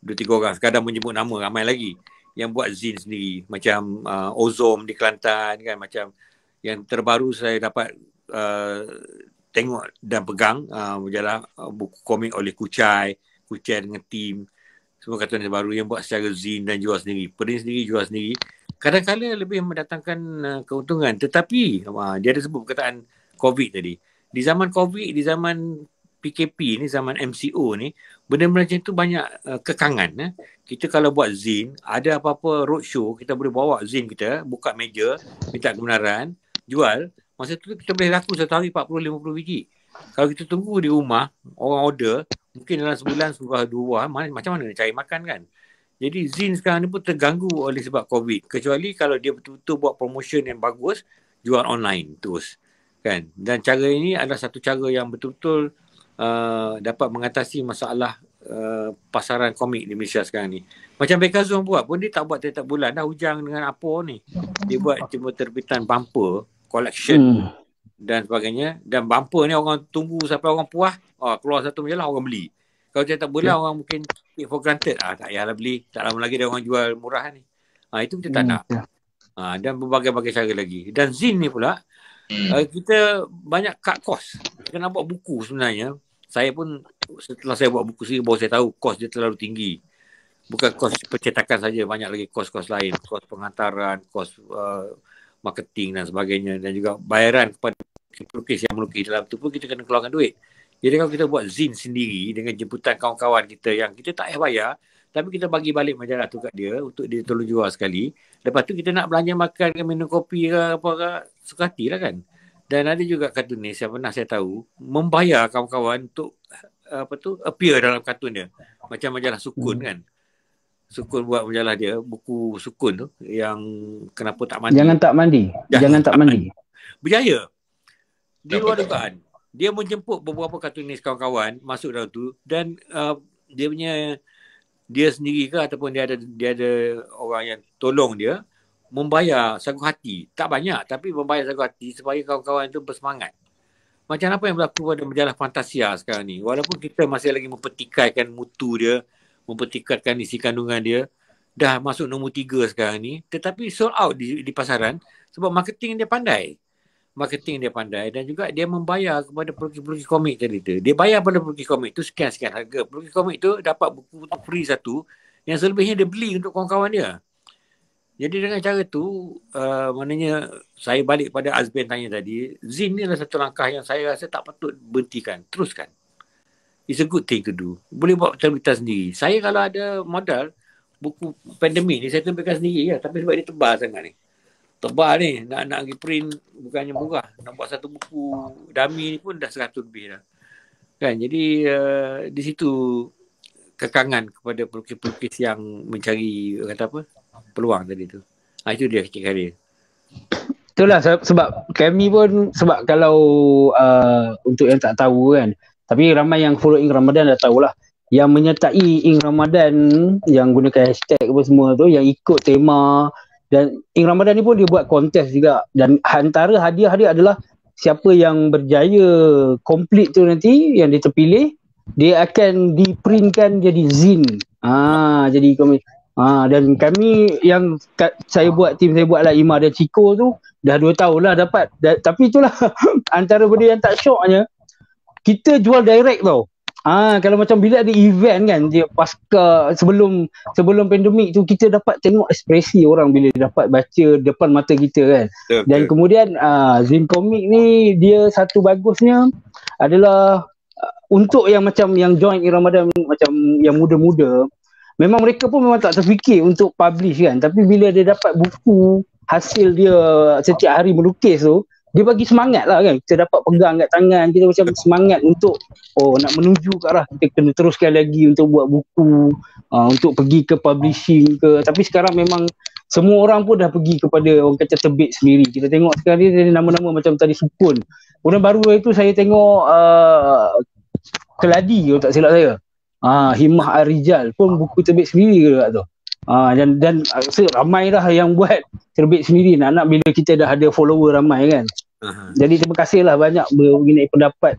2-3 orang, sekadar menyebut nama, ramai lagi yang buat zin sendiri. Macam Ozom di Kelantan kan. Macam yang terbaru saya dapat tengok dan pegang majalah buku komik oleh Kuchai dengan tim. Semua kata baru yang buat secara zin dan jual sendiri. Print sendiri, jual sendiri. Kadang-kadang lebih mendatangkan keuntungan. Tetapi dia ada sebut perkataan COVID tadi. Di zaman COVID, di zaman PKP ni, zaman MCO ni, benda-benda macam tu banyak kekangan. Kita kalau buat zin, ada apa-apa roadshow, kita boleh bawa zin kita, buka meja, minta kebenaran, jual. Masa tu kita boleh laku satu hari 40-50 biji. Kalau kita tunggu di rumah, orang order, mungkin dalam sebulan surah 2 buah, macam mana nak cari makan kan? Jadi zin sekarang ni pun terganggu oleh sebab COVID. Kecuali kalau dia betul-betul buat promotion yang bagus, jual online terus. Kan? Dan cara ini adalah satu cara yang betul-betul dapat mengatasi masalah pasaran komik di Malaysia sekarang ni. Macam Bekazon buat pun, dia tak buat tiap-tiap bulan dah hujang dengan apa ni. Dia buat cuma terbitan bumper, collection dan sebagainya. Dan bumper ni orang tunggu sampai orang puas, keluar satu majalah orang beli. Kalau tiap-tiap bulan orang mungkin take for granted, tak payahlah beli, tak lama lagi dia orang jual murah ni. Itu kita tak nak. Dan berbagai-bagai cara lagi. Dan zin ni pula, kita banyak cut cost. Kita nak buat buku sebenarnya. Saya pun setelah saya buat buku sendiri baru saya tahu kos dia terlalu tinggi. Bukan kos percetakan saja, banyak lagi kos-kos lain, kos penghantaran, kos marketing dan sebagainya, dan juga bayaran kepada pelukis yang melukis dalam tu pun kita kena keluarkan duit. Jadi kalau kita buat zin sendiri dengan jemputan kawan-kawan kita yang kita tak payah bayar, tapi kita bagi balik majalah tu kat dia untuk dia tolong jual sekali. Lepas tu kita nak belanja makan ke minum kopi ke apa ke, suka hati lah kan. Dan ada juga kartunis yang pernah saya tahu membayar kawan-kawan untuk appear dalam kartun dia. Macam majalah Sukun kan. Sukun buat majalah dia, buku Sukun tu yang kenapa tak mandi. Jangan tak mandi. Berjaya. Di luar dugaan. Dia menjemput beberapa kartunis kawan-kawan masuk dalam tu, dan dia sendiri ke ataupun dia ada orang yang tolong dia membayar sagu hati. Tak banyak, tapi membayar sagu hati supaya kawan-kawan itu bersemangat. Macam apa yang berlaku pada majalah Fantasia sekarang ni. Walaupun kita masih lagi mempertikaikan mutu dia, mempertikaikan isi kandungan dia, dah masuk nombor 3 sekarang ni, tetapi sold out di pasaran sebab marketing dia pandai. Dan juga dia membayar kepada pelukis-pelukis komik tadi tu. Dia bayar pada pelukis komik tu sekian-sekian harga. Pelukis komik tu dapat buku tu free satu, yang selebihnya dia beli untuk kawan-kawan dia. Jadi dengan cara tu, maknanya saya balik pada Azben tanya tadi, zin ni adalah satu langkah yang saya rasa tak patut berhentikan, teruskan. It's a good thing to do. Boleh buat terbitan sendiri. Saya kalau ada modal, buku pandemik ni saya terbitkan sendiri ya, tapi sebab dia tebal sangat ni. Tebal ni, nak pergi print bukannya murah. Nak buat satu buku dummy ni pun dah 100 lebih dah. Kan, jadi di situ kekangan kepada pelukis-pelukis yang mencari peluang tadi tu. Itu dia kecil dia. Itulah sebab kami pun, sebab kalau untuk yang tak tahu kan, tapi ramai yang follow Ing Ramadan dah tahulah, yang menyertai Ing Ramadan yang gunakan hashtag apa semua tu, yang ikut tema. Dan Ing Ramadan ni pun dia buat kontes juga, dan antara hadiah-hadiah adalah siapa yang berjaya komplit tu nanti, yang dia terpilih, dia akan diprintkan jadi zin. Jadi komik. Dan kami yang tim saya buat lah, Ima dan Ciko tu dah 2 tahun lah dapat. Tapi itulah antara benda yang tak syoknya, kita jual direct tau. Kalau macam bila ada event kan, dia pasca sebelum pandemik tu, kita dapat tengok ekspresi orang bila dapat baca depan mata kita kan. Okay. Dan kemudian zin komik ni dia satu bagusnya adalah untuk yang macam yang join Ing Ramadan, macam yang muda-muda, memang mereka pun memang tak terfikir untuk publish kan. Tapi bila dia dapat buku hasil dia setiap hari melukis tu, dia bagi semangat lah kan. Kita dapat pegang kat tangan, kita macam semangat untuk nak menuju ke arah kita kena teruskan lagi untuk buat buku, untuk pergi ke publishing ke. Tapi sekarang memang semua orang pun dah pergi kepada orang kata terbit sendiri. Kita tengok sekarang ni ada nama-nama macam tadi Sukun. Kemudian baru itu saya tengok Keladi kalau tak silap saya. Himmah Ar-Rijal pun buku terbit sendiri ke kat tu. Dan ramai dah yang buat terbit sendiri. Nak bila kita dah ada follower ramai kan. Jadi terima kasihlah banyak mengenai pendapat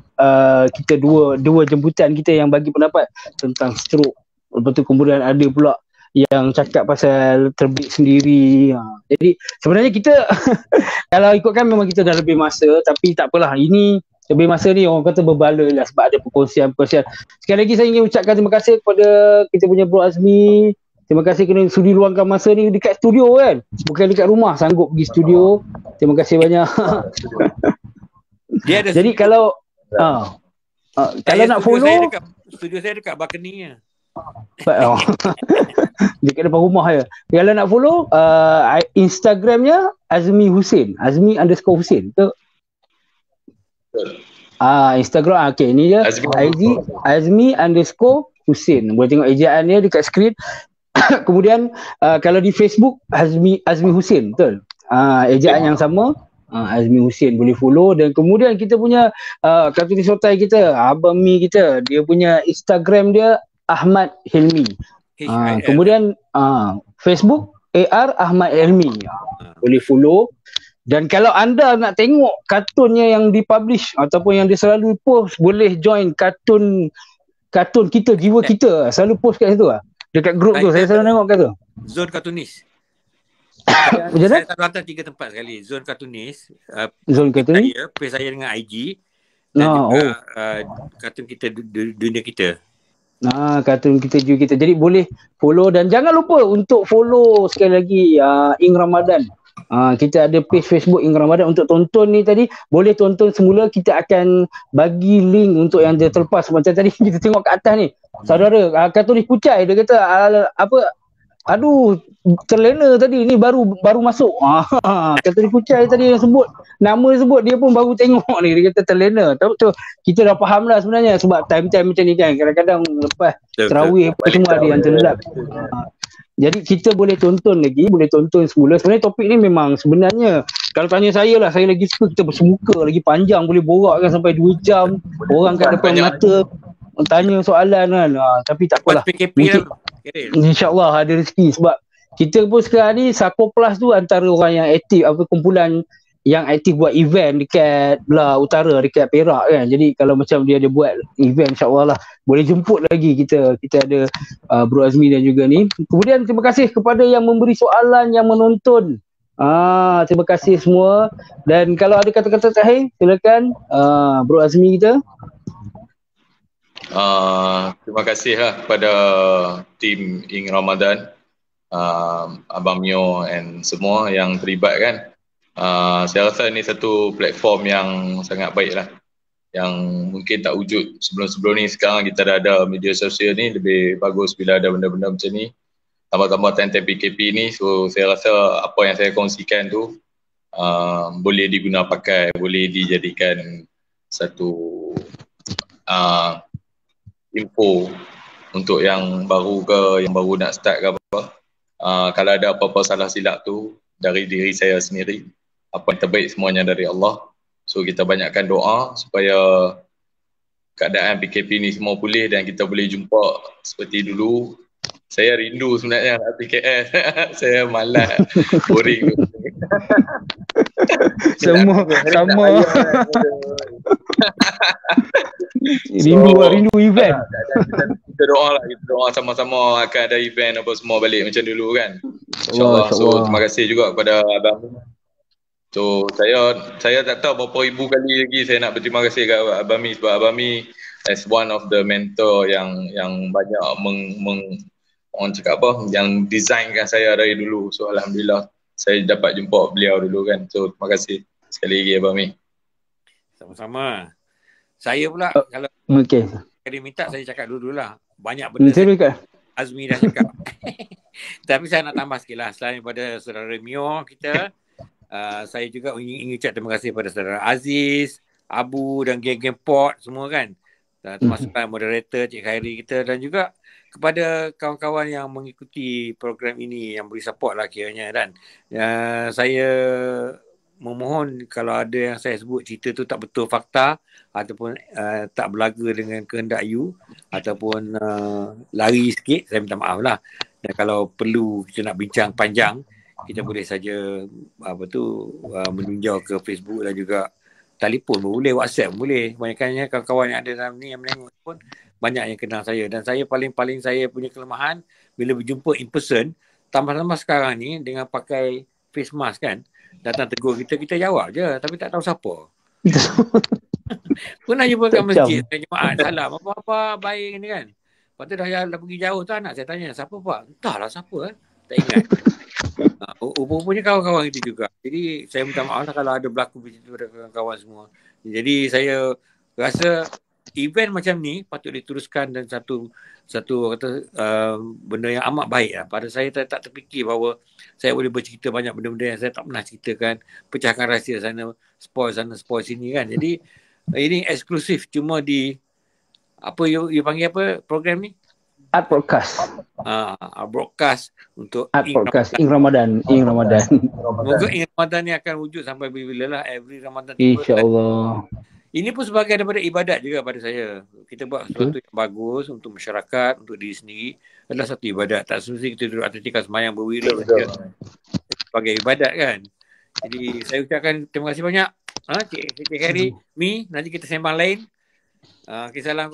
kita dua jemputan kita yang bagi pendapat tentang stroke. Lepas tu kemudian ada pula yang cakap pasal terbit sendiri. Jadi sebenarnya kita kalau ikutkan memang kita dah lebih masa, tapi tak apalah, ini lebih masa ni orang kata berbala lah sebab ada perkongsian. Sekali lagi saya ingin ucapkan terima kasih kepada kita punya Bro Azmi. Terima kasih kerana sudi luangkan masa ni dekat studio kan. Bukan dekat rumah, sanggup pergi studio. Terima kasih banyak. Dia ada jadi kalau kalau nak follow studio saya dekat balcony-nya. Dekat depan rumah je. Kalau nak follow Instagramnya Azmi Hussein, Azmi_Hussein ke? Instagram okey, ni je Azmi_Hussein. Boleh tengok ejaan dia dekat skrin. Kemudian kalau di Facebook Azmi Hussein, betul? Ejaan yang sama, Azmi Hussein, boleh follow. Dan kemudian kita punya kartunis sotai kita, Abang Mi kita, dia punya Instagram dia Ahmad Hilmi. Kemudian Facebook AR Ahmad Hilmi. Boleh follow. Dan kalau anda nak tengok kartunnya yang dipublish ataupun yang dia selalu post, boleh join kartun kita, jiwa kita, selalu post kat situ lah. Dekat grup tu saya selalu tengok kat tu. Zone Kartunis. Saya selalu hantar 3 tempat sekali. Zone Kartunis. Zone Kartunis. Page saya dengan IG. Dan juga kartun kita, dunia kita. Kartun kita juga kita. Jadi boleh follow dan jangan lupa untuk follow sekali lagi Ing Ramadan. Kita ada page Facebook Ing Ramadan untuk tonton ni tadi. Boleh tonton semula, kita akan bagi link untuk yang dia terlepas. Macam tadi kita tengok kat atas ni. Saudara, kartunis Pucai dia kata aduh terlena tadi ni baru masuk. Kartunis Pucai tadi yang sebut nama sebut, dia pun baru tengok ni, dia kata terlena. Tahu kita dah faham lah sebenarnya sebab time-time macam ni kan, kadang-kadang lepas tarawih semua ada yang terlelap. Jadi kita boleh tonton semula. Sebenarnya topik ni memang sebenarnya kalau tanya saya lah, saya lagi suka kita bersemuka lagi panjang, boleh borak kan sampai 2 jam, orang kat depan mata tanya soalan kan. Tapi tak apalah, InsyaAllah ada rezeki. Sebab kita pun sekarang ni Sakoplas tu antara orang yang aktif, kumpulan yang aktif buat event dekat belah utara, dekat Perak kan. Jadi kalau macam dia ada buat event, insyaAllah lah boleh jemput lagi kita ada Bro Azmi dan juga ni. Kemudian terima kasih kepada yang memberi soalan, yang menonton. Terima kasih semua. Dan kalau ada kata-kata terakhir, silakan Bro Azmi kita. Terima kasih lah kepada tim Ing Ramadan, Abang Mio and semua yang terlibat kan. Saya rasa ni satu platform yang sangat baik lah, yang mungkin tak wujud sebelum-sebelum ni. Sekarang kita dah ada media sosial ni, lebih bagus bila ada benda-benda macam ni, tambah-tambah time-time PKP ni. So saya rasa apa yang saya kongsikan tu boleh diguna pakai, boleh dijadikan satu info untuk yang baru ke, yang baru nak start ke apa. Kalau ada apa-apa salah silap tu dari diri saya sendiri, apa yang terbaik semuanya dari Allah. So kita banyakkan doa supaya keadaan PKP ni semua pulih dan kita boleh jumpa seperti dulu. Saya rindu sebenarnya nak PKL. Saya malas, boring. Semua sama. Rindu event. Kita doa lah, kita doa sama-sama akan ada event apa semua balik macam dulu kan. InsyaAllah. So terima kasih juga kepada Abang. So saya tak tahu berapa ribu kali lagi saya nak berterima kasih kepada Abang Mi, sebab Abang Mi as one of the mentor yang banyak orang cakap apa, yang designkan saya dari dulu. So alhamdulillah saya dapat jumpa beliau dulu kan. So terima kasih sekali lagi Abang Mi. Sama-sama. Saya pula kalau dia minta saya cakap dulu-dululah. Banyak benda Azmi dah cakap. Tapi saya nak tambah sikit lah. Selain daripada saudara Mio kita, Saya juga ingin ucap terima kasih kepada saudara Aziz, Abu dan geng-geng Port semua kan. Termasuk moderator Cik Khairi kita, dan juga kepada kawan-kawan yang mengikuti program ini, yang beri support lah kiranya. Dan saya memohon kalau ada yang saya sebut cerita tu tak betul fakta ataupun tak berlaga dengan kehendak you ataupun lari sikit, saya minta maaf lah. Dan kalau perlu kita nak bincang panjang, kita boleh saja meninjau ke Facebook dan juga telefon pun boleh, WhatsApp pun boleh. Kebanyakannya kawan-kawan yang ada dalam ni yang menengok pun banyak yang kenal saya. Dan saya paling saya punya kelemahan bila berjumpa in person, tambah-tambah sekarang ni dengan pakai face mask kan, datang tegur kita jawab je tapi tak tahu siapa. Pernah jumpa kat masjid, jemaah salam apa-apa baik ni kan. Lepas tu dah pergi jauh tu, anak saya tanya siapa pak? Entahlah siapa kan. Tak ingat. Rupanya kawan-kawan itu juga. Jadi saya minta maaf lah kalau ada berlaku begitu pada kawan-kawan semua. Jadi saya rasa event macam ni patut diteruskan, dan satu benda yang amat baik lah. Pada saya tak terfikir bahawa saya boleh bercerita banyak benda-benda yang saya tak pernah ceritakan, pecahkan rahsia sana spoil sini kan. Jadi ini eksklusif cuma di apa you panggil apa program ni? Art Broadcast. Broadcast untuk Ing Ramadan. Moga Ing Ramadan ni akan wujud sampai bila-bila lah, every Ramadan. InsyaAllah. Ini pun sebagai daripada ibadat juga pada saya. Kita buat sesuatu yang bagus untuk masyarakat, untuk diri sendiri, adalah satu ibadat. Tak semestinya kita duduk atas tikar semayang berwira sebagai ibadat kan. Jadi saya ucapkan terima kasih banyak Cik Khairi, Mi. Nanti kita sembang lain. Kisah salam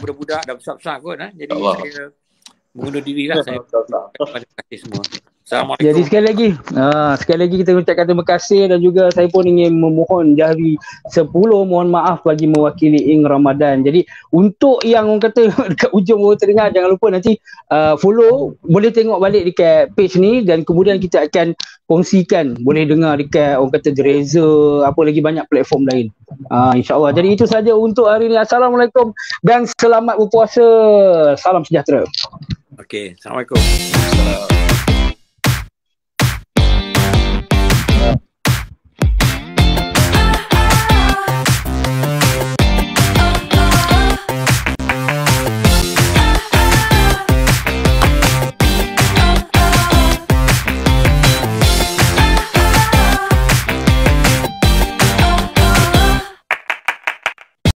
budak-budak dah besar-besar kot. Jadi saya mengundur diri lah. Saya terima kasih semua. Assalamualaikum. Jadi sekali lagi kita ucapkan terima kasih, dan juga saya pun ingin memohon jari 10 mohon maaf bagi mewakili Ing Ramadan. Jadi untuk yang orang kata dekat ujung baru terdengar, jangan lupa nanti follow, boleh tengok balik dekat page ni, dan kemudian kita akan kongsikan, boleh dengar dekat orang kata Razer, apa lagi banyak platform lain. InsyaAllah. Jadi itu saja untuk hari ini. Assalamualaikum dan selamat berpuasa. Salam sejahtera. Okey, Assalamualaikum.